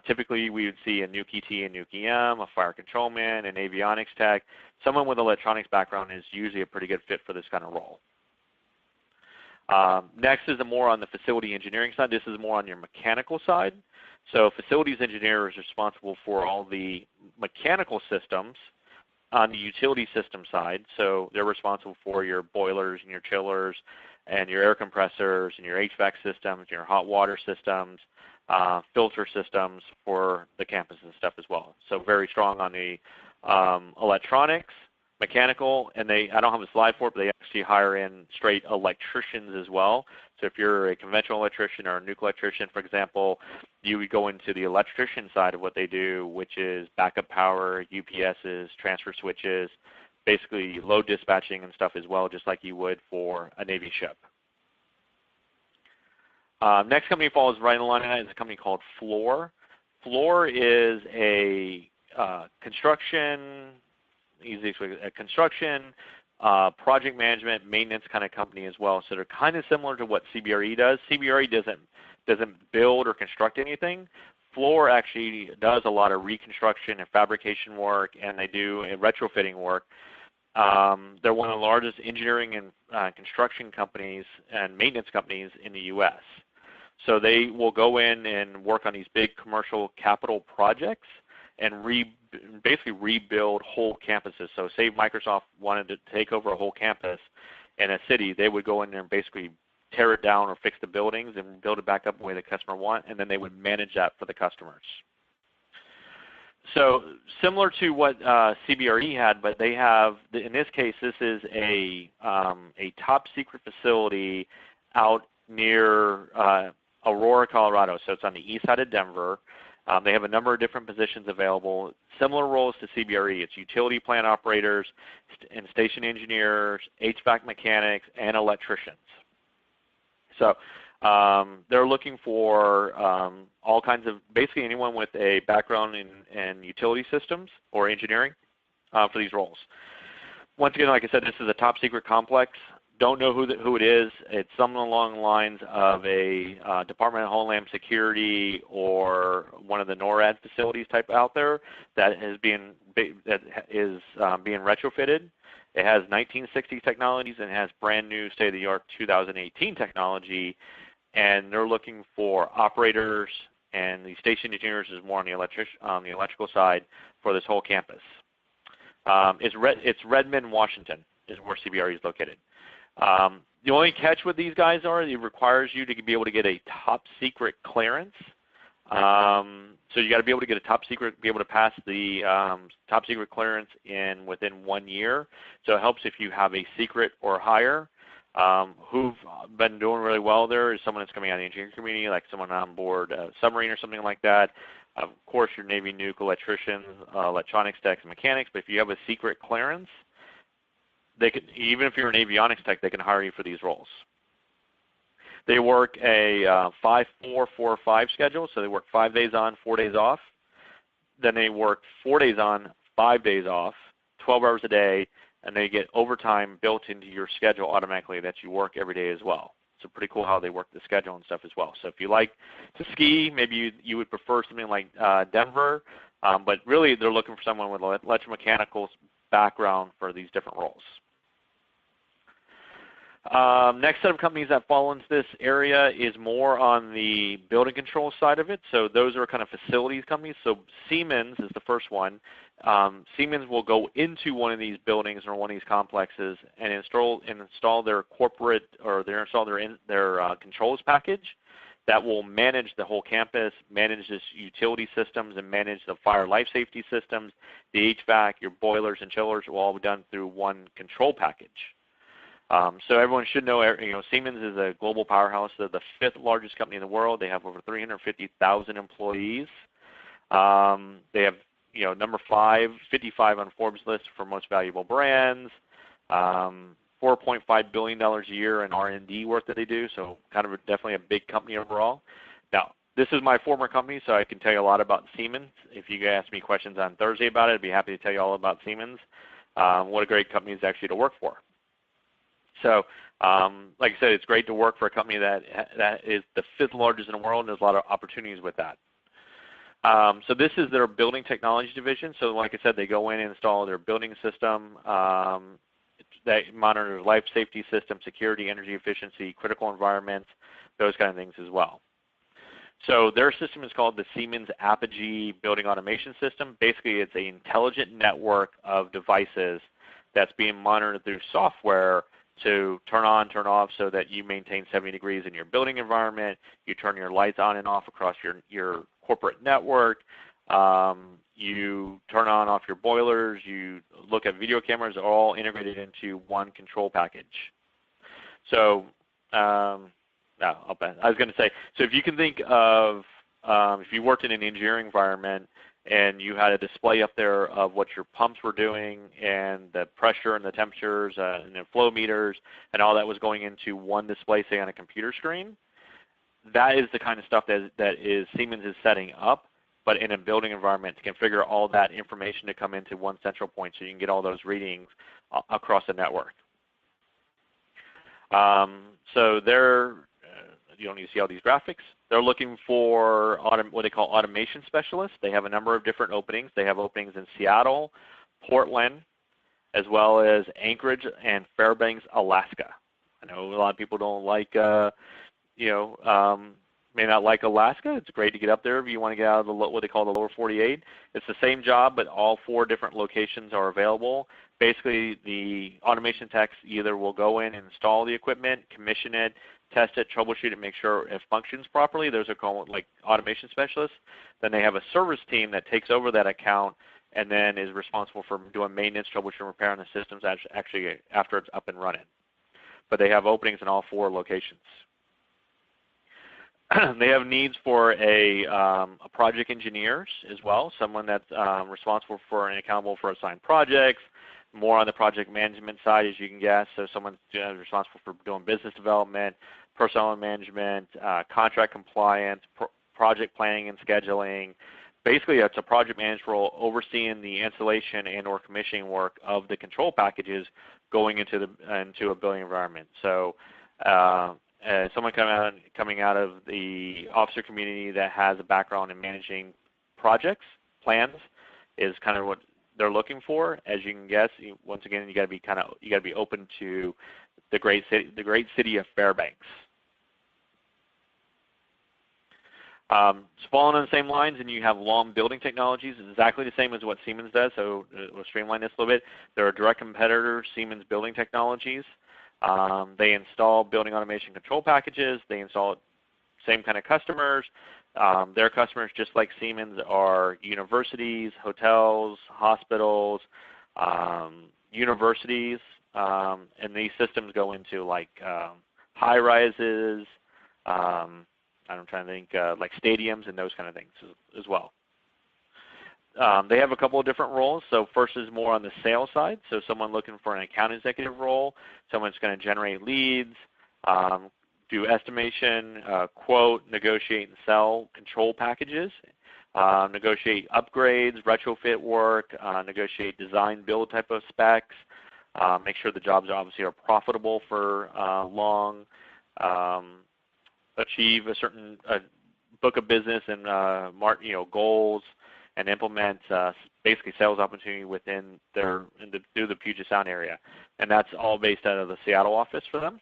Typically, we would see a Nuke ET and Nuke EM, a fire control man, an avionics tech. Someone with an electronics background is usually a pretty good fit for this kind of role. Next is more on the facility engineering side. This is more on your mechanical side. So facilities engineer is responsible for all the mechanical systems on the utility system side. So they're responsible for your boilers and your chillers and your air compressors and your HVAC systems, your hot water systems, filter systems for the campus and stuff as well. So very strong on the electronics, mechanical, and I don't have a slide for it, but they actually hire in straight electricians as well. So if you're a conventional electrician or a nuke electrician, for example, you would go into the electrician side of what they do, which is backup power, UPSs, transfer switches, basically load dispatching and stuff as well, just like you would for a Navy ship. Next company falls right in line is a company called Fluor. Fluor is a construction, project management, maintenance kind of company as well. So they're kind of similar to what CBRE does. CBRE doesn't build or construct anything. Fluor actually does a lot of reconstruction and fabrication work, and they do retrofitting work. They're one of the largest engineering and construction companies and maintenance companies in the U.S. So they will go in and work on these big commercial capital projects and basically rebuild whole campuses. So say Microsoft wanted to take over a whole campus in a city, they would go in there and basically tear it down or fix the buildings and build it back up the way the customer wants, and then they would manage that for the customers. So similar to what CBRE had, but they have, in this case, this is a top secret facility out near Aurora, Colorado. So it's on the east side of Denver. They have a number of different positions available, similar roles to CBRE. It's utility plant operators and station engineers, HVAC mechanics, and electricians. So they're looking for all kinds of, basically anyone with a background in utility systems or engineering for these roles. Once again, like I said, this is a top secret complex. Don't know who it is. It's something along the lines of a Department of Homeland Security or one of the NORAD facilities type out there that is being retrofitted. It has 1960s technologies and has brand new state-of-the-art 2018 technology, and they're looking for operators, and the station engineers is more on the electrical side for this whole campus. It's Redmond, Washington is where CBRE is located. The only catch with these guys are it requires you to be able to get a top secret clearance. So you got to be able to get a top secret, be able to pass the top secret clearance within 1 year. So it helps if you have a secret or higher. Who've been doing really well there is someone that's coming out of the engineering community, like someone on board a submarine or something like that. Of course, your Navy nuke electricians, electronics techs, and mechanics. But if you have a secret clearance, they can, even if you're an avionics tech, they can hire you for these roles. They work a 5-4-4-5 schedule, so they work 5 days on, 4 days off. Then they work 4 days on, 5 days off, 12 hours a day, and they get overtime built into your schedule automatically that you work every day as well. So pretty cool how they work the schedule and stuff as well. So if you like to ski, maybe you would prefer something like Denver, but really they're looking for someone with electromechanical background for these different roles. Next set of companies that fall into this area is more on the building control side of it. So those are kind of facilities companies. So Siemens is the first one. Siemens will go into one of these buildings or one of these complexes and install their corporate or their controls package that will manage the whole campus, manage this utility systems, and manage the fire life safety systems, the HVAC, your boilers and chillers will all be done through one control package. So everyone should know, Siemens is a global powerhouse. They're the 5th largest company in the world. They have over 350,000 employees. They have, number 55 on Forbes list for most valuable brands. $4.5 billion a year in R&D work that they do. So kind of definitely a big company overall. Now, this is my former company, so I can tell you a lot about Siemens. If you ask me questions on Thursday about it, I'd be happy to tell you all about Siemens. What a great company it's actually to work for. So, like I said, it's great to work for a company that is the 5th largest in the world, and there's a lot of opportunities with that. So this is their building technology division. So like I said, they go in and install their building system. They monitor life safety system, security, energy efficiency, critical environments, those kind of things as well. So their system is called the Siemens Apogee Building Automation System. Basically, it's an intelligent network of devices that's being monitored through software to turn on, turn off so that you maintain 70 degrees in your building environment. You turn your lights on and off across your corporate network. You turn on and off your boilers. You look at video cameras, all integrated into one control package. So I was going to say, so if you can think of if you worked in an engineering environment and you had a display up there of what your pumps were doing and the pressure and the temperatures and the flow meters and all that was going into one display, say on a computer screen, that is the kind of stuff that Siemens is setting up, but in a building environment to configure all that information to come into one central point so you can get all those readings across the network. So they're, you don't need to see all these graphics. They're looking for what they call automation specialists. They have a number of different openings. They have openings in Seattle, Portland, as well as Anchorage and Fairbanks, Alaska. I know a lot of people don't like, may not like Alaska. It's great to get up there if you want to get out of what they call the lower 48. It's the same job, but all 4 different locations are available. Basically, the automation techs either will go in and install the equipment, commission it, test it, troubleshoot it, make sure it functions properly. Those are called like automation specialists. Then they have a service team that takes over that account and then is responsible for doing maintenance, troubleshooting, repair on the systems actually after it's up and running. But they have openings in all 4 locations. They have needs for a project engineers as well, someone that's responsible for and accountable for assigned projects, more on the project management side as you can guess, so someone responsible for doing business development, personnel management, contract compliance, project planning and scheduling. Basically, it's a project manager role overseeing the installation and or commissioning work of the control packages going into a building environment. So someone coming out of the officer community that has a background in managing projects, plans, is kind of what they're looking for. As you can guess, once again, you got to be open to the great city of Fairbanks. Following on the same lines, and you have Long Building Technologies, exactly the same as what Siemens does, so we'll streamline this a little bit. They're a direct competitor, Siemens Building Technologies. They install building automation control packages. They install same kind of customers. Their customers, just like Siemens, are universities, hotels, hospitals, universities, and these systems go into like high-rises, I'm trying to think, like stadiums and those kind of things as well. They have a couple of different roles. So first is more on the sales side. So someone looking for an account executive role, someone that's going to generate leads, do estimation, quote, negotiate and sell control packages, negotiate upgrades, retrofit work, negotiate design build type of specs, make sure the jobs obviously are profitable for long, achieve a certain book of business and goals, and implement basically sales opportunity within through the Puget Sound area, and that's all based out of the Seattle office for them.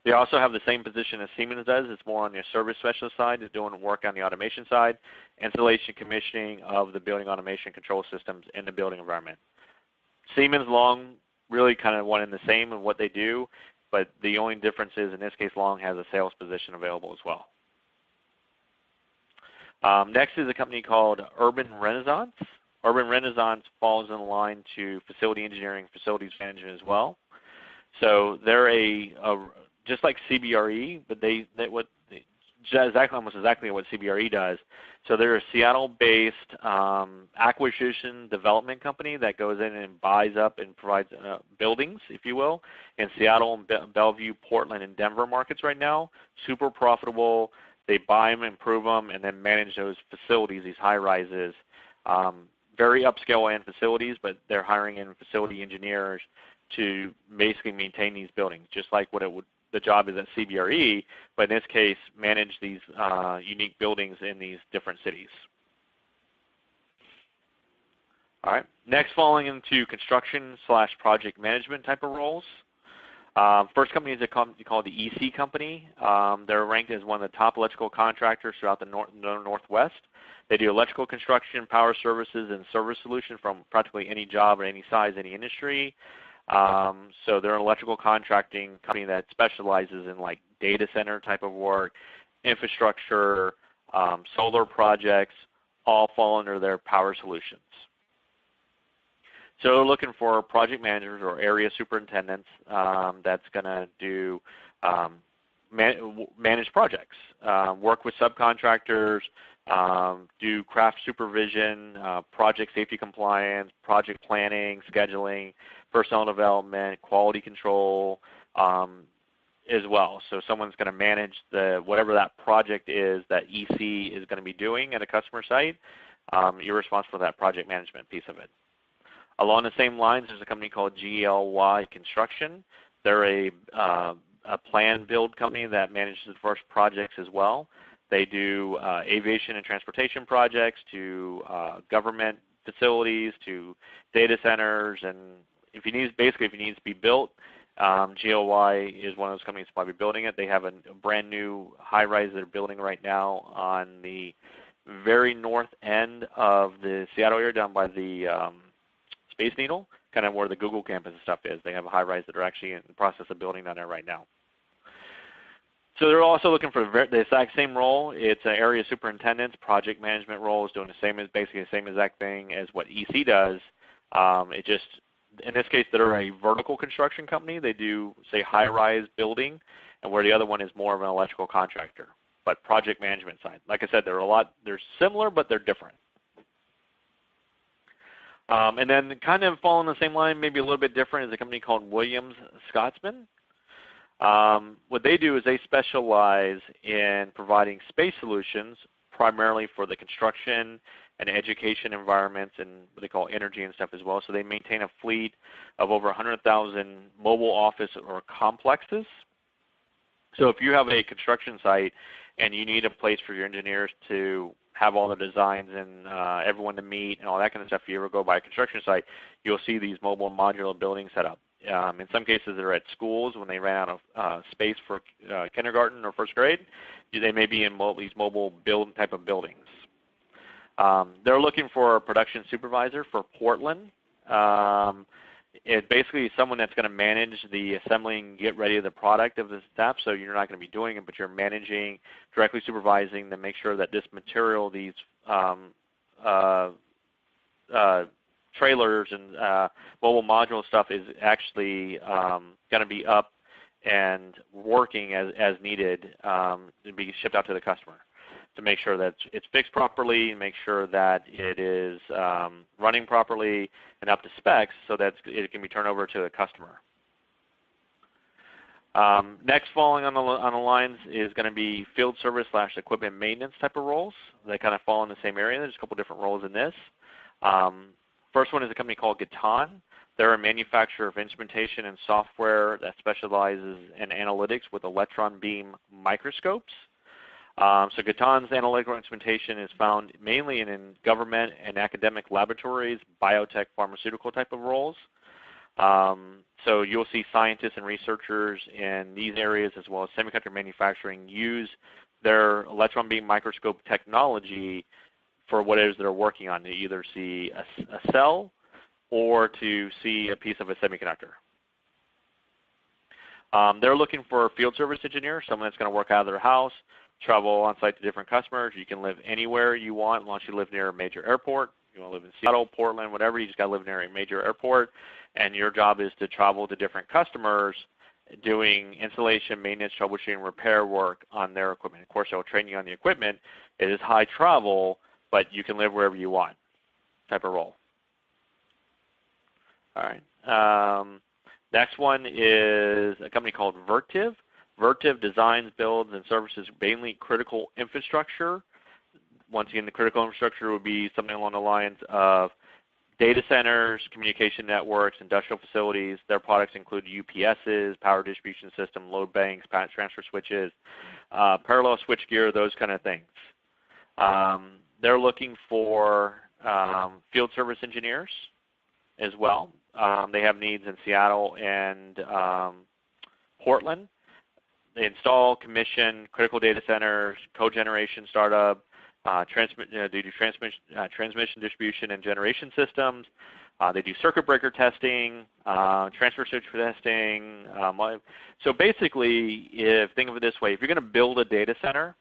They also have the same position as Siemens does. It's more on the service specialist side, is doing work on the automation side, installation, commissioning of the building automation control systems in the building environment. Siemens, Long, really kind of one and the same in what they do, but the only difference is in this case Long has a sales position available as well. Next is a company called Urban Renaissance. Urban Renaissance falls in line to facility engineering, facilities management as well. So they're just like CBRE, but almost exactly what CBRE does. So they're a Seattle-based acquisition development company that goes in and buys up and provides buildings, if you will, in Seattle and Bellevue, Portland, and Denver markets right now. Super profitable. They buy them, improve them, and then manage those facilities, these high-rises. Very upscale end facilities, but they're hiring in facility engineers to basically maintain these buildings, just like what the job is at CBRE, but in this case, manage these unique buildings in these different cities. All right. Next, falling into construction/project management type of roles. First company is a company called the EC Company. They're ranked as one of the top electrical contractors throughout the Northwest. They do electrical construction, power services, and service solutions from practically any job or any size, any industry. So they're an electrical contracting company that specializes in like data center type of work, infrastructure, solar projects, all fall under their power solutions. So they're looking for project managers or area superintendents that's going to do manage projects, work with subcontractors, do craft supervision, project safety compliance, project planning, scheduling, personnel development, quality control as well. So someone's going to manage whatever that project is that EC is going to be doing at a customer site. You're responsible for that project management piece of it. Along the same lines, there's a company called GLY Construction. They're a plan build company that manages diverse projects as well. They do aviation and transportation projects to government facilities, to data centers, and if it needs to be built, GLY is one of those companies that's probably building it. They have a brand new high-rise they're building right now on the very north end of the Seattle area, down by the Space Needle, kind of where the Google campus and stuff is. They have a high-rise that are actually in the process of building down there right now. So they're also looking for the exact same role. It's an area superintendent, project management role, is doing basically the same exact thing as what EC does. It just, in this case, they're a vertical construction company. They do, say, high-rise building, and where the other one is more of an electrical contractor, but project management side. Like I said, they're similar, but they're different. And then kind of following the same line, maybe a little bit different, is a company called Williams Scotsman. What they do is they specialize in providing space solutions primarily for the construction and education environments and what they call energy and stuff as well. So they maintain a fleet of over 100,000 mobile office or complexes. So if you have a construction site and you need a place for your engineers to have all the designs and everyone to meet and all that kind of stuff, if you ever go by a construction site, you'll see these mobile modular buildings set up. In some cases, they're at schools when they ran out of space for kindergarten or first grade. They may be in these mobile build type of buildings. They're looking for a production supervisor for Portland. It's basically someone that's going to manage the assembling, get ready of the product of the stuff. So you're not going to be doing it, but you're managing, directly supervising to make sure that this material, these trailers and mobile module stuff is actually going to be up and working as needed to be shipped out to the customer, to make sure that it's fixed properly, make sure that it is running properly and up to specs so that it can be turned over to the customer. Next, following on the lines is going to be field service / equipment maintenance type of roles. They kind of fall in the same area. There's a couple different roles in this. First one is a company called Gatan. They're a manufacturer of instrumentation and software that specializes in analytics with electron beam microscopes. So Gatan's analytical instrumentation is found mainly in government and academic laboratories, biotech, pharmaceutical type of roles. So you'll see scientists and researchers in these areas as well as semiconductor manufacturing use their electron beam microscope technology for what it is they're working on, to either see a cell or to see a piece of a semiconductor. They're looking for a field service engineer, someone that's going to work out of their house, travel on site to different customers. You can live anywhere you want as long as you live near a major airport. You want to live in Seattle, Portland, whatever, you just got to live near a major airport. And your job is to travel to different customers doing installation, maintenance, troubleshooting, repair work on their equipment. Of course, they'll train you on the equipment. It is high travel, but you can live wherever you want type of role. All right. Next one is a company called Vertiv. Vertiv designs, builds, and services mainly critical infrastructure. Once again, the critical infrastructure would be something along the lines of data centers, communication networks, industrial facilities. Their products include UPSs, power distribution system, load banks, transfer switches, parallel switchgear, those kind of things. They're looking for field service engineers as well. They have needs in Seattle and Portland. They install, commission critical data centers, cogeneration startup, they do transmission, distribution, and generation systems. They do circuit breaker testing, transfer switch testing. So basically, think of it this way: if you're going to build a data center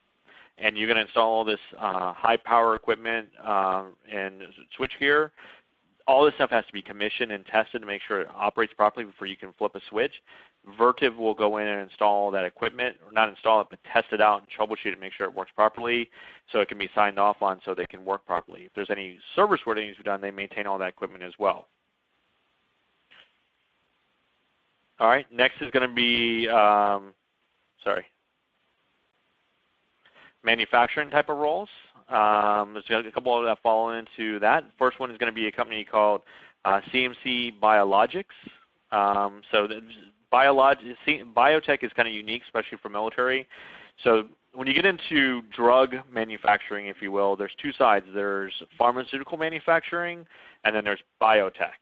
and you're going to install all this high power equipment and switchgear, all this stuff has to be commissioned and tested to make sure it operates properly before you can flip a switch. Vertiv will go in and install that equipment, or not install it, but test it out and troubleshoot it, make sure it works properly so it can be signed off on so they can work properly. If there's any service work that needs to be done, they maintain all that equipment as well. All right, next is going to be, manufacturing type of roles. There's a couple that fall into that. First one is going to be a company called CMC Biologics. Biotech is kind of unique, especially for military. So when you get into drug manufacturing, if you will, there's two sides. There's pharmaceutical manufacturing, and then there's biotech.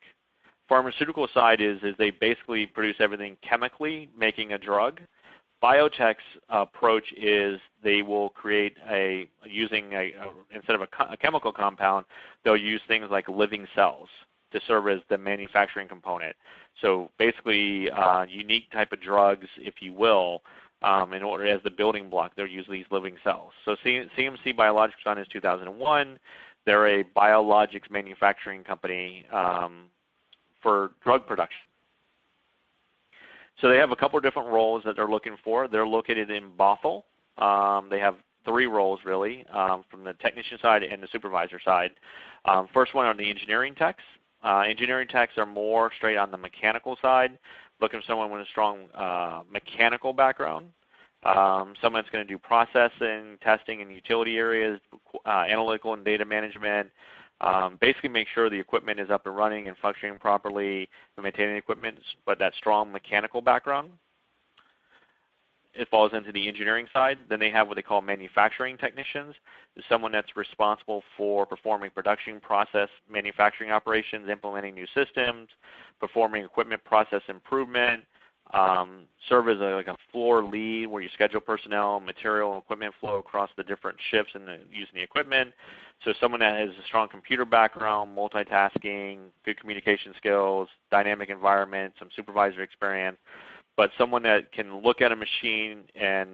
Pharmaceutical side is they basically produce everything chemically, making a drug. Biotech's approach is they will create instead of a chemical compound, they'll use things like living cells to serve as the manufacturing component. So basically, unique type of drugs, if you will, in order as the building block, they'll use these living cells. So CMC Biologics founded in 2001. They're a biologics manufacturing company for drug production. So they have a couple of different roles that they're looking for. They're located in Bothell. They have 3 roles really, from the technician side and the supervisor side. First one are the engineering techs. Engineering techs are more straight on the mechanical side, looking for someone with a strong mechanical background. Someone that's going to do processing, testing in utility areas, analytical and data management, basically make sure the equipment is up and running and functioning properly, maintaining the equipment, but that strong mechanical background. It falls into the engineering side. Then they have what they call manufacturing technicians. It's someone that's responsible for performing production process manufacturing operations, implementing new systems, performing equipment process improvement, serve as like a floor lead where you schedule personnel, material, and equipment flow across the different shifts and using the equipment. So someone that has a strong computer background, multitasking, good communication skills, dynamic environment, some supervisory experience, but someone that can look at a machine and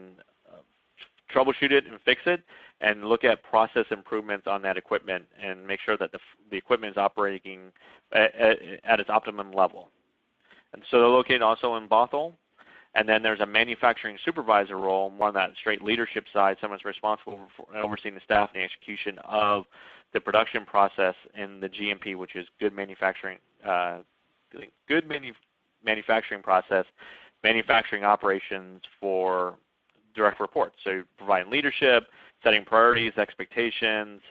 troubleshoot it and fix it, and look at process improvements on that equipment and make sure that the equipment is operating at its optimum level. And so they're located also in Bothell. And then there's a manufacturing supervisor role, more on that straight leadership side. Someone's responsible for overseeing the staff and the execution of the production process in the GMP, which is good manufacturing, manufacturing process, manufacturing operations for direct reports. So providing leadership, setting priorities, expectations,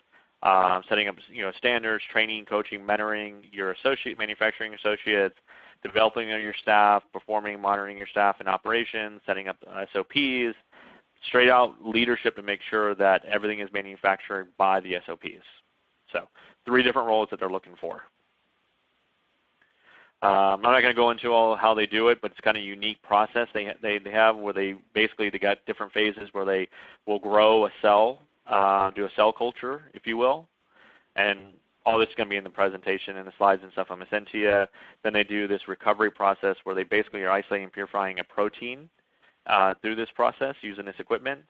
setting up standards, training, coaching, mentoring your manufacturing associates, developing your staff, performing, monitoring your staff and operations, setting up SOPs, straight out leadership to make sure that everything is manufactured by the SOPs. So 3 different roles that they're looking for. I'm not going to go into all how they do it, but it's kind of a unique process they have where they got different phases where they will grow a cell, do a cell culture, if you will, and all this is going to be in the presentation and the slides and stuff I'm going to send to you. Then they do this recovery process where they basically are isolating and purifying a protein through this process using this equipment,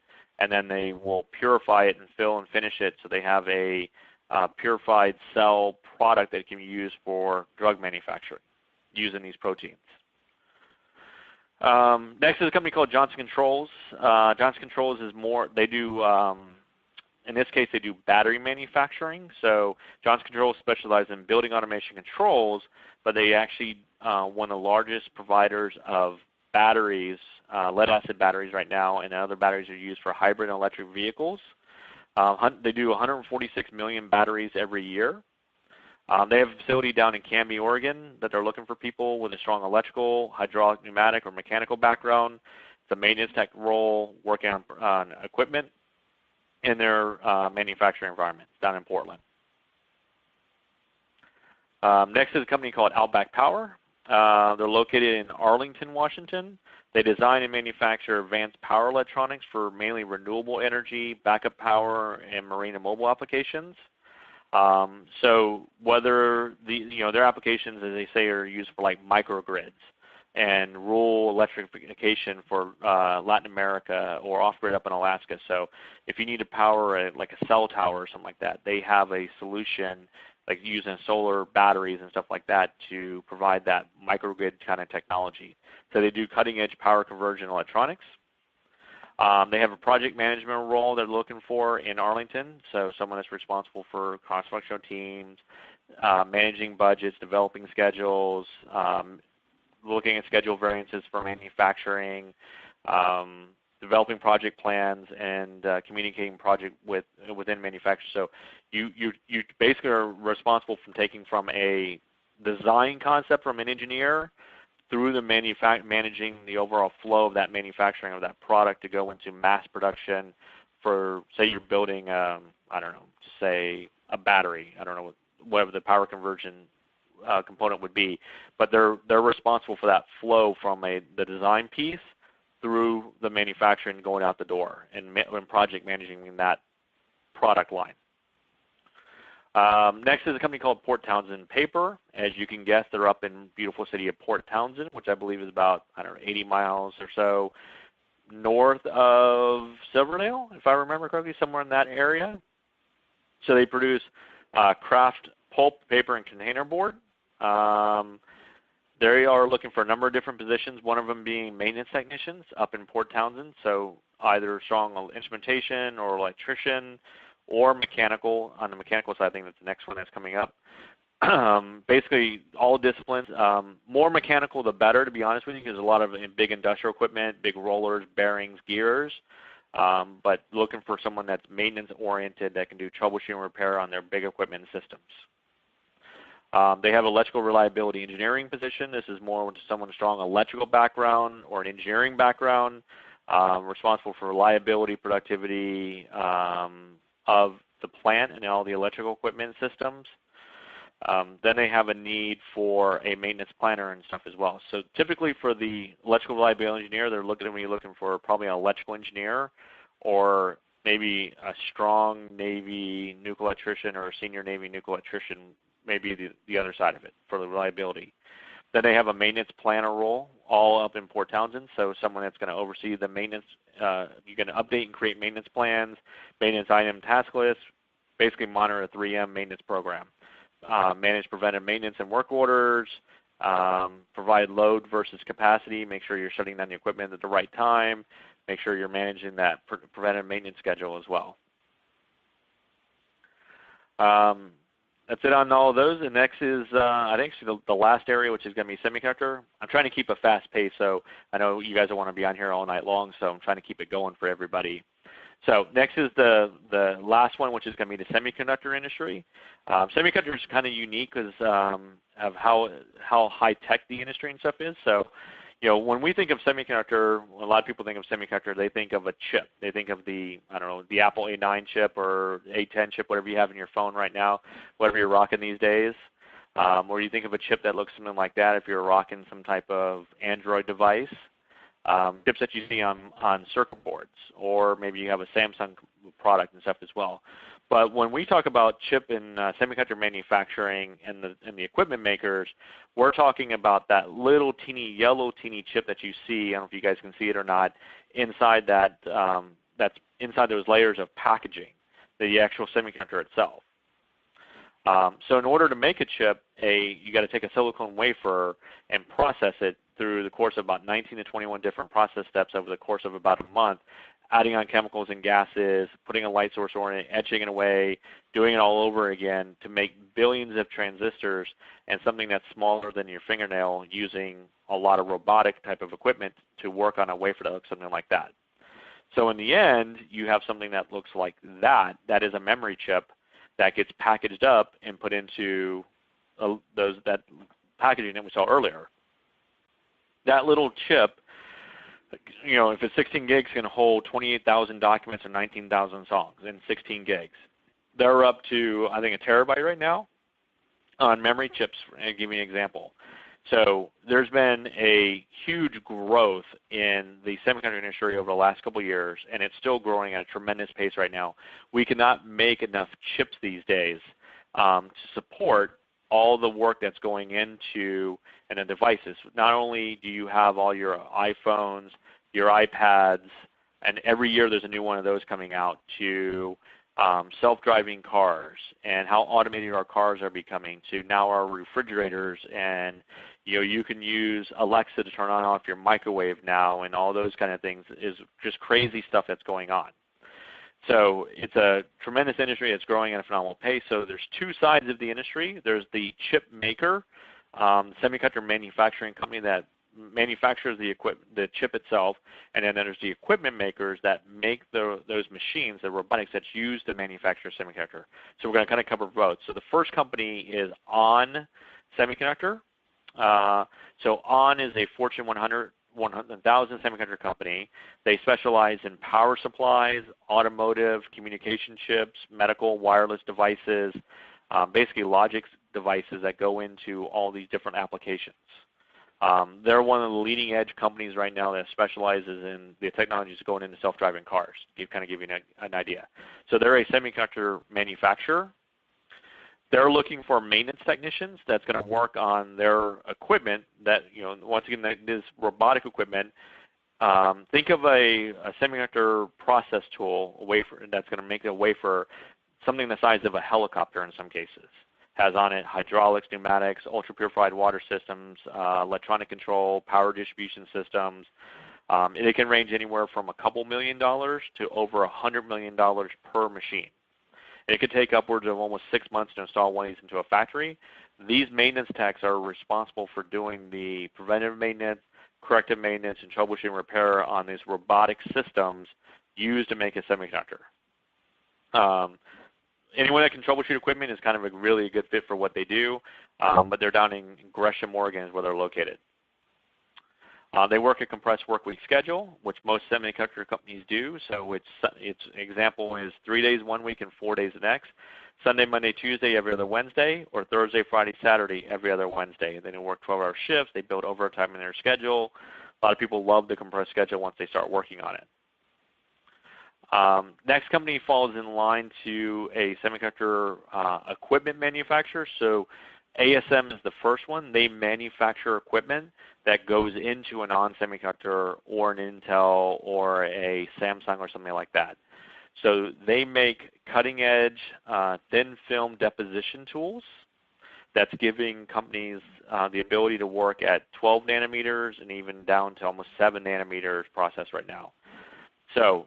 and then they will purify it and fill and finish it so they have a purified cell product that can be used for drug manufacturing using these proteins. Next is a company called Johnson Controls. Johnson Controls is more, they do, in this case, they do battery manufacturing. So Johnson Controls specializes in building automation controls, but they actually one of the largest providers of batteries, lead-acid batteries right now, and other batteries are used for hybrid and electric vehicles. They do 146 million batteries every year. They have a facility down in Canby, Oregon that they're looking for people with a strong electrical, hydraulic, pneumatic, or mechanical background. It's a maintenance tech role working on equipment in their manufacturing environment down in Portland. Next is a company called Outback Power. They're located in Arlington, Washington. They design and manufacture advanced power electronics for mainly renewable energy, backup power, and marine and mobile applications. So whether their applications, as they say, are used for like microgrids and rural electrification for Latin America or off-grid up in Alaska. So if you need to power like a cell tower or something like that, they have a solution like using solar batteries and stuff like that to provide that microgrid kind of technology. So they do cutting-edge power conversion electronics. They have a project management role they're looking for in Arlington, so someone that's responsible for cross-functional teams, managing budgets, developing schedules, looking at schedule variances for manufacturing, developing project plans, and communicating project within manufacturers. So you basically are responsible for taking from a design concept from an engineer through the managing the overall flow of that manufacturing of that product to go into mass production for, say you're building, I don't know, say a battery, I don't know, whatever the power conversion component would be, but they're responsible for that flow from the design piece through the manufacturing going out the door and project managing that product line. Next is a company called Port Townsend Paper. As you can guess, they're up in beautiful city of Port Townsend, which I believe is about, 80 miles or so north of Silverdale, if I remember correctly, somewhere in that area. So they produce kraft pulp, paper, and container board. They are looking for a number of different positions, one of them being maintenance technicians up in Port Townsend, so either strong instrumentation or electrician or mechanical. On the mechanical side, I think that's the next one that's coming up. Basically all disciplines. More mechanical the better, to be honest with you, because a lot of big industrial equipment, big rollers, bearings, gears, but looking for someone that's maintenance oriented that can do troubleshooting and repair on their big equipment and systems. They have electrical reliability engineering position. This is more with someone with a strong electrical background or an engineering background, responsible for reliability, productivity of the plant and all the electrical equipment systems. Then they have a need for a maintenance planner and stuff as well. So typically for the electrical reliability engineer, they're looking for probably an electrical engineer or maybe a strong Navy nuclear electrician or a senior Navy nuclear electrician, maybe the other side of it for the reliability. Then they have a maintenance planner role, all up in Port Townsend, so someone that's going to oversee the maintenance. You're going to update and create maintenance plans, maintenance item task lists, basically monitor a 3M maintenance program. Manage preventive maintenance and work orders, provide load versus capacity, make sure you're shutting down the equipment at the right time, make sure you're managing that preventive maintenance schedule as well. That's it on all of those. And next is, I think, the last area, which is going to be semiconductor. I'm trying to keep a fast pace, so I know you guys will want to be on here all night long, so I'm trying to keep it going for everybody. So next is the last one, which is going to be the semiconductor industry. Semiconductor is kind of unique because of how high-tech the industry and stuff is. So, you know, when we think of semiconductor, a lot of people think of semiconductor, they think of a chip. They think of the, I don't know, the Apple A9 chip or A10 chip, whatever you have in your phone right now, whatever you're rocking these days. Or you think of a chip that looks something like that if you're rocking some type of Android device. Chips that you see on circuit boards, or maybe you have a Samsung product and stuff as well. But when we talk about chip and semiconductor manufacturing and the equipment makers, we're talking about that little teeny yellow teeny chip that you see. I don't know if you guys can see it or not. Inside that, that's inside those layers of packaging, the actual semiconductor itself. So in order to make a chip, you got to take a silicon wafer and process it through the course of about 19 to 21 different process steps over the course of about a month, adding on chemicals and gases, putting a light source on it, etching it away, doing it all over again to make billions of transistors and something that's smaller than your fingernail, using a lot of robotic type of equipment to work on a wafer that looks something like that. So in the end, you have something that looks like that. That is a memory chip that gets packaged up and put into that packaging that we saw earlier. That little chip, you know, if it's 16 gigs, can hold 28,000 documents or 19,000 songs in 16 gigs. They're up to, I think, a terabyte right now on memory chips. I'll give you an example. So there's been a huge growth in the semiconductor industry over the last couple of years, and it's still growing at a tremendous pace right now. We cannot make enough chips these days to support all the work that's going into the devices. Not only do you have all your iPhones, your iPads, and every year there's a new one of those coming out, to self-driving cars and how automated our cars are becoming, to now our refrigerators, and you can use Alexa to turn on and off your microwave now, and all those kind of things is just crazy stuff that's going on. So it's a tremendous industry. It's growing at a phenomenal pace. So there's two sides of the industry. There's the chip maker, semiconductor manufacturing company that manufactures the chip itself, and then there's the equipment makers that make those machines, the robotics that's used to manufacture semiconductor. So we're going to kind of cover both. So the first company is ON Semiconductor. So ON is a Fortune 100,000 semiconductor company. They specialize in power supplies, automotive, communication chips, medical, wireless devices, basically logic devices that go into all these different applications. They're one of the leading edge companies right now that specializes in the technologies going into self-driving cars, to kind of give you an idea. So they're a semiconductor manufacturer. They're looking for maintenance technicians that's going to work on their equipment that, once again, this robotic equipment. Think of a semiconductor process tool, a wafer, that's going to make a wafer something the size of a helicopter in some cases. Has on it hydraulics, pneumatics, ultra-purified water systems, electronic control, power distribution systems. And it can range anywhere from a couple $1 million to over $100 million per machine. And it could take upwards of almost 6 months to install one of these into a factory. These maintenance techs are responsible for doing the preventive maintenance, corrective maintenance, and troubleshooting repair on these robotic systems used to make a semiconductor. Anyone that can troubleshoot equipment is kind of a really good fit for what they do, but they're down in Gresham, Oregon is where they're located. They work a compressed work week schedule, which most semiconductor companies do. So its example is 3 days one week and 4 days the next. Sunday, Monday, Tuesday, every other Wednesday, or Thursday, Friday, Saturday, every other Wednesday. They work 12-hour shifts. They build overtime in their schedule. A lot of people love the compressed schedule once they start working on it. Next company falls in line to a semiconductor equipment manufacturer. So ASM is the first one. They manufacture equipment that goes into a non-semiconductor or an Intel or a Samsung or something like that. So they make cutting-edge thin film deposition tools that's giving companies the ability to work at 12 nanometers and even down to almost 7 nanometers process right now. So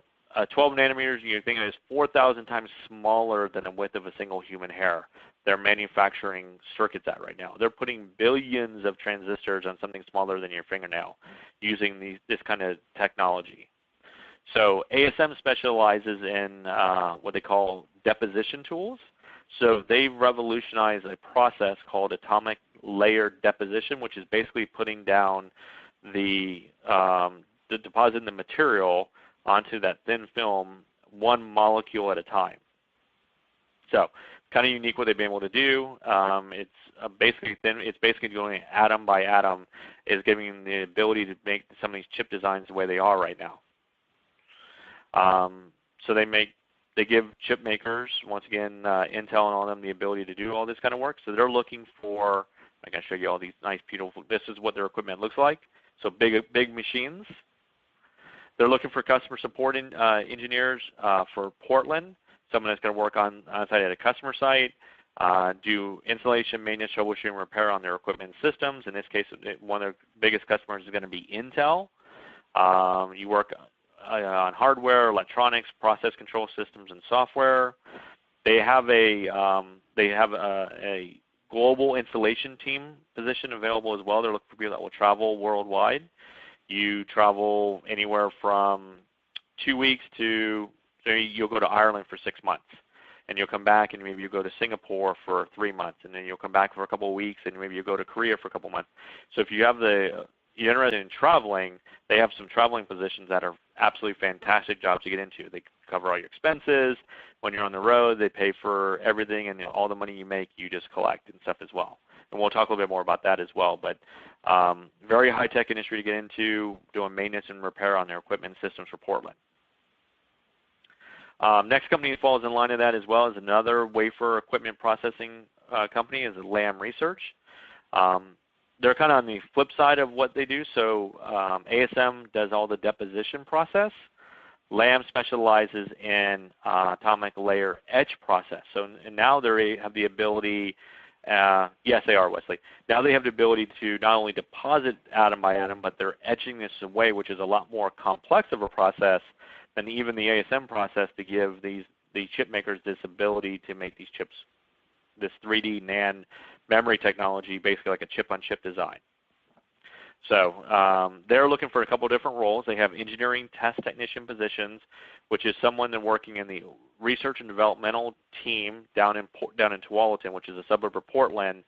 12 nanometers, you think is 4,000 times smaller than the width of a single human hair. They're manufacturing circuits at right now. They're putting billions of transistors on something smaller than your fingernail using this kind of technology. So ASM specializes in what they call deposition tools. So they revolutionized a process called atomic layer deposition, which is basically putting down the deposit in the material onto that thin film one molecule at a time. So kind of unique what they've been able to do. It's basically going atom by atom, is giving them the ability to make some of these chip designs the way they are right now. So they give chip makers, once again, Intel and all of them, the ability to do all this kind of work. So they're looking for, I can show you all these nice, beautiful, this is what their equipment looks like. So big machines. They're looking for customer support engineers for Portland, someone that's going to work on site at a customer site, do installation, maintenance, troubleshooting, repair on their equipment and systems. In this case, one of their biggest customers is going to be Intel. You work on hardware, electronics, process control systems, and software. They have a global installation team position available as well. They're looking for people that will travel worldwide. You travel anywhere from 2 weeks to, you'll go to Ireland for 6 months, and you'll come back and maybe you go to Singapore for 3 months, and then you'll come back for a couple of weeks, and maybe you go to Korea for a couple of months. So if you have you're interested in traveling, they have some traveling positions that are absolutely fantastic jobs to get into. They cover all your expenses. When you're on the road, they pay for everything, and all the money you make, you just collect and stuff as well. And we'll talk a little bit more about that as well. But very high-tech industry to get into, doing maintenance and repair on their equipment and systems for Portland. Next company that falls in line to that as well is another wafer equipment processing company, is Lam Research. They're kind of on the flip side of what they do. So ASM does all the deposition process. Lam specializes in atomic layer etch process. So and now they have the ability, yes they are, Wesley. Now they have the ability to not only deposit atom by atom, but they're etching this away, which is a lot more complex of a process than even the ASM process, to give these chip makers this ability to make these chips, this 3D NAND memory technology, basically like a chip-on-chip design. So they're looking for a couple of different roles. They have engineering test technician positions, which is someone that's working in the research and developmental team down in Tualatin, which is a suburb of Portland,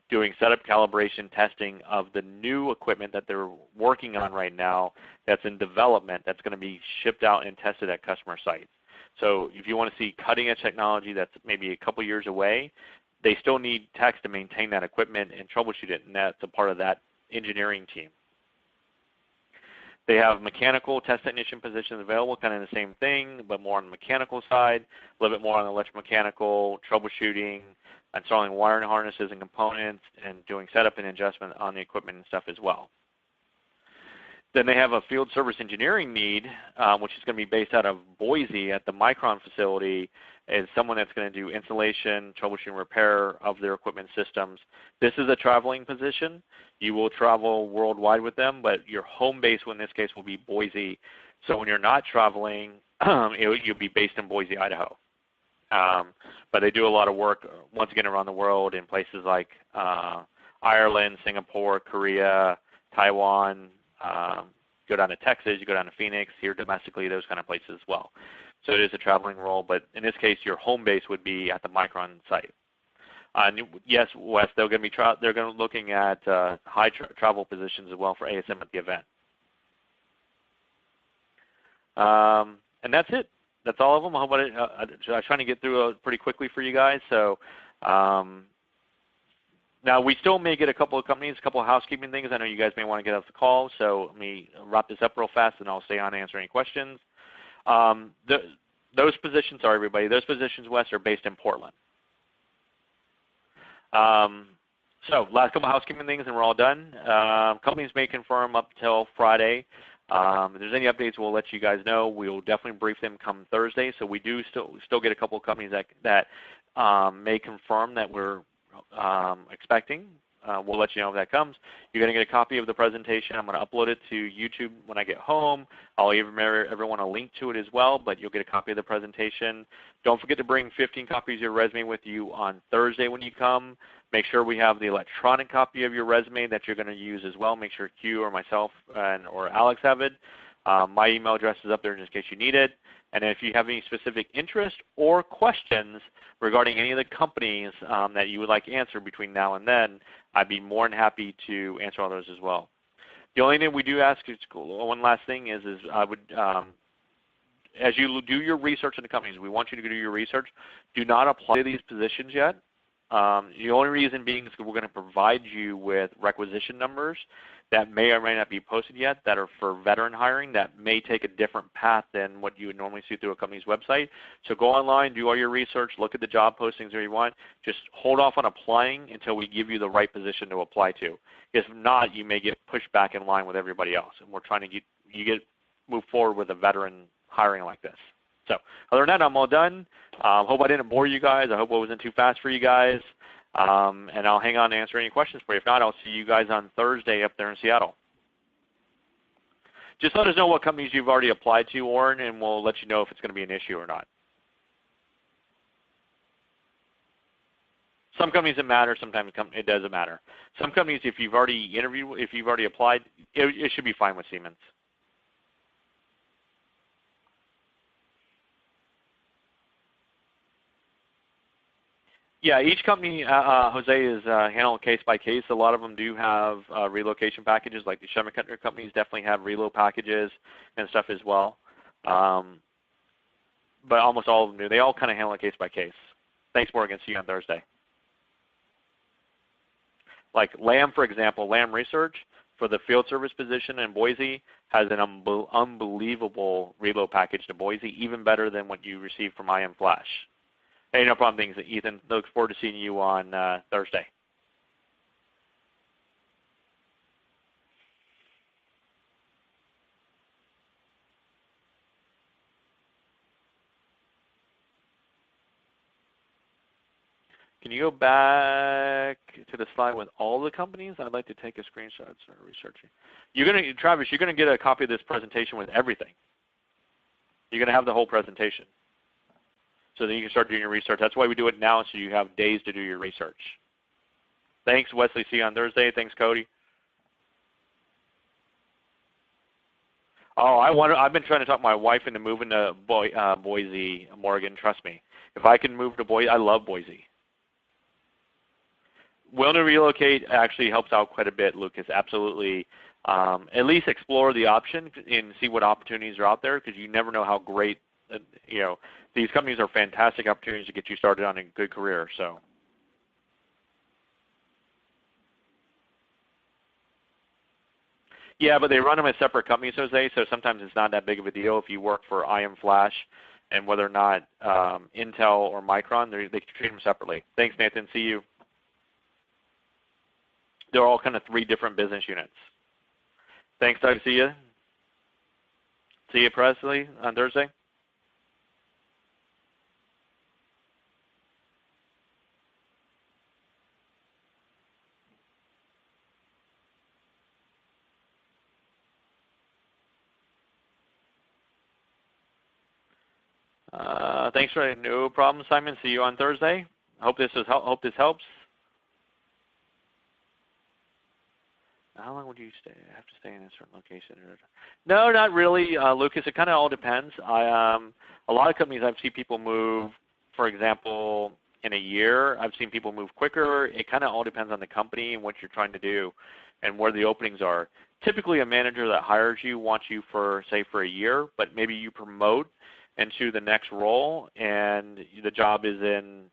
doing setup, calibration, testing of the new equipment that they're working on right now that's in development, that's going to be shipped out and tested at customer sites. So if you want to see cutting-edge technology that's maybe a couple years away, they still need techs to maintain that equipment and troubleshoot it, and that's a part of that engineering team. They have mechanical test technician positions available, kind of the same thing, but more on the mechanical side, a little bit more on the electromechanical, troubleshooting, installing wiring harnesses and components, and doing setup and adjustment on the equipment and stuff as well. Then they have a field service engineering need, which is going to be based out of Boise at the Micron facility, is someone that's going to do installation, troubleshooting, repair of their equipment systems. This is a traveling position. You will travel worldwide with them, but your home base in this case will be Boise. So when you're not traveling, you'll be based in Boise, Idaho. But they do a lot of work, once again, around the world in places like Ireland, Singapore, Korea, Taiwan, go down to Texas, you go down to Phoenix, here domestically, those kind of places as well. So it is a traveling role, but in this case, your home base would be at the Micron site. Yes, Wes, they're going to be looking at high travel positions as well for ASM at the event. And that's it. That's all of them. I was trying to get through pretty quickly for you guys. So now we still may get a couple of companies, a couple of housekeeping things. I know you guys may want to get off the call, so let me wrap this up real fast, and I'll stay on and answer any questions. Those positions, sorry everybody, those positions, Wes, are based in Portland. So last couple of housekeeping things, and we're all done. Companies may confirm up till Friday. If there's any updates, we'll let you guys know. We'll definitely brief them come Thursday. So we do still get a couple of companies that may confirm that we're expecting. We'll let you know if that comes. You're going to get a copy of the presentation. I'm going to upload it to YouTube when I get home. I'll even everyone a link to it as well, but you'll get a copy of the presentation. Don't forget to bring 15 copies of your resume with you on Thursday when you come. Make sure we have the electronic copy of your resume that you're going to use as well. Make sure Q or myself or Alex have it. My email address is up there just in case you need it. And if you have any specific interest or questions regarding any of the companies that you would like answered between now and then, I'd be more than happy to answer all those as well. The only thing we do ask is one last thing is I would, as you do your research in the companies, we want you to do your research. Do not apply to these positions yet. The only reason being is we're going to provide you with requisition numbers that may or may not be posted yet that are for veteran hiring that may take a different path than what you would normally see through a company's website. So go online, do all your research, look at the job postings that you want. Just hold off on applying until we give you the right position to apply to. If not, you may get pushed back in line with everybody else. And we're trying to move forward with a veteran hiring like this. So other than that, I'm all done. Hope I didn't bore you guys. I hope it wasn't too fast for you guys. And I'll hang on to answer any questions for you. If not, I'll see you guys on Thursday up there in Seattle. Just let us know what companies you've already applied to, Oren, and we'll let you know if it's going to be an issue or not. Some companies it matters, sometimes it doesn't matter. Some companies, if you've already interviewed, if you've already applied, it should be fine with Siemens. Yeah, each company, Jose, is handled case by case. A lot of them do have relocation packages, like the semiconductor companies definitely have reload packages and stuff as well. But almost all of them do. They all kind of handle it case by case. Thanks, Morgan. See you on Thursday. Like Lam, for example, Lam Research for the field service position in Boise has an unbelievable reload package to Boise, even better than what you received from IM Flash. Hey, no problem, things, Ethan. Look forward to seeing you on Thursday. Can you go back to the slide with all the companies? I'd like to take a screenshot and start researching. Travis, you're going to get a copy of this presentation with everything. You're going to have the whole presentation. So then you can start doing your research. That's why we do it now, so you have days to do your research. Thanks, Wesley. See you on Thursday. Thanks, Cody. Oh, I've been trying to talk my wife into moving to Boise, Morgan. Trust me. If I can move to Boise, I love Boise. Willing to relocate actually helps out quite a bit, Lucas. Absolutely. At least explore the option and see what opportunities are out there, because you never know how great, these companies are fantastic opportunities to get you started on a good career. So. Yeah, but they run them as separate companies, Jose, so sometimes it's not that big of a deal if you work for IM Flash and whether or not Intel or Micron, they treat them separately. Thanks, Nathan. See you. They're all kind of 3 different business units. Thanks, Doug. See you. See you, Presley, on Thursday. Thanks for no problem, Simon. See you on Thursday. Hope this helps. How long would you have to stay in a certain location? No, not really, Lucas. It kind of all depends. A lot of companies I've seen people move, for example, in a year. I've seen people move quicker. It kind of all depends on the company and what you're trying to do and where the openings are. Typically, a manager that hires you wants you for, say, for a year, but maybe you promote into the next role and the job is in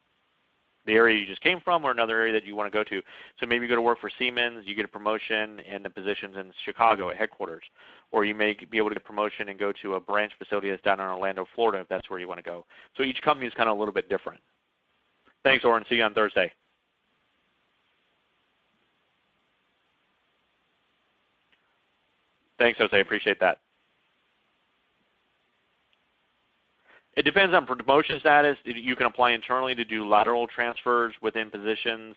the area you just came from or another area that you want to go to. So maybe you go to work for Siemens, you get a promotion and the position's in Chicago at headquarters. Or you may be able to get promotion and go to a branch facility that's down in Orlando, Florida if that's where you want to go. So each company is kind of a little bit different. Thanks, Oren. See you on Thursday. Thanks, Jose. Appreciate that. It depends on promotion status. You can apply internally to do lateral transfers within positions.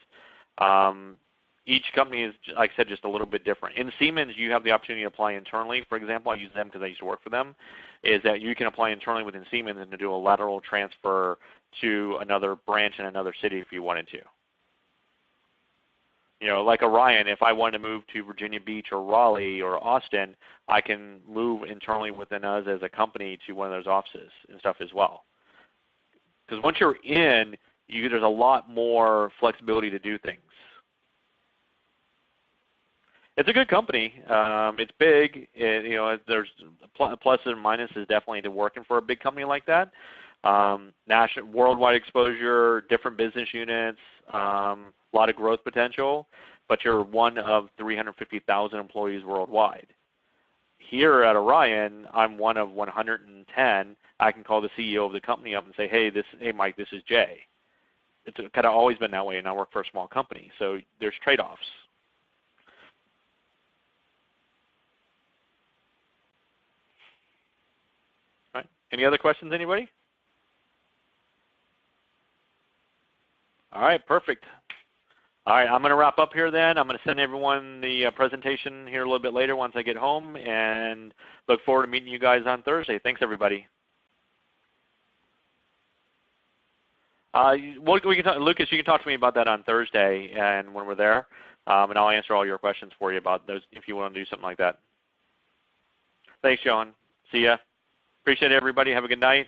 Each company is, like I said, just a little bit different. In Siemens, you have the opportunity to apply internally. For example, I use them because I used to work for them, is that you can apply internally within Siemens and to do a lateral transfer to another branch in another city if you wanted to. You know, like Orion, if I wanted to move to Virginia Beach or Raleigh or Austin, I can move internally within us as a company to one of those offices and stuff as well. Because once you're in, there's a lot more flexibility to do things. It's a good company. It's big. There's pluses and minuses definitely to working for a big company like that. National, worldwide exposure, different business units, a lot of growth potential, but you're one of 350,000 employees worldwide. Here at Orion, I'm one of 110. I can call the CEO of the company up and say, hey, Mike, this is Jay. It's kind of always been that way, and I work for a small company, so there's trade-offs. All right. Any other questions, anybody? All right, perfect. All right, I'm going to wrap up here then. I'm going to send everyone the presentation here a little bit later once I get home, and look forward to meeting you guys on Thursday. Thanks, everybody. We can talk, Lucas, you can talk to me about that on Thursday and when we're there, and I'll answer all your questions for you about those if you want to do something like that. Thanks, Johan. See ya. Appreciate it, everybody. Have a good night.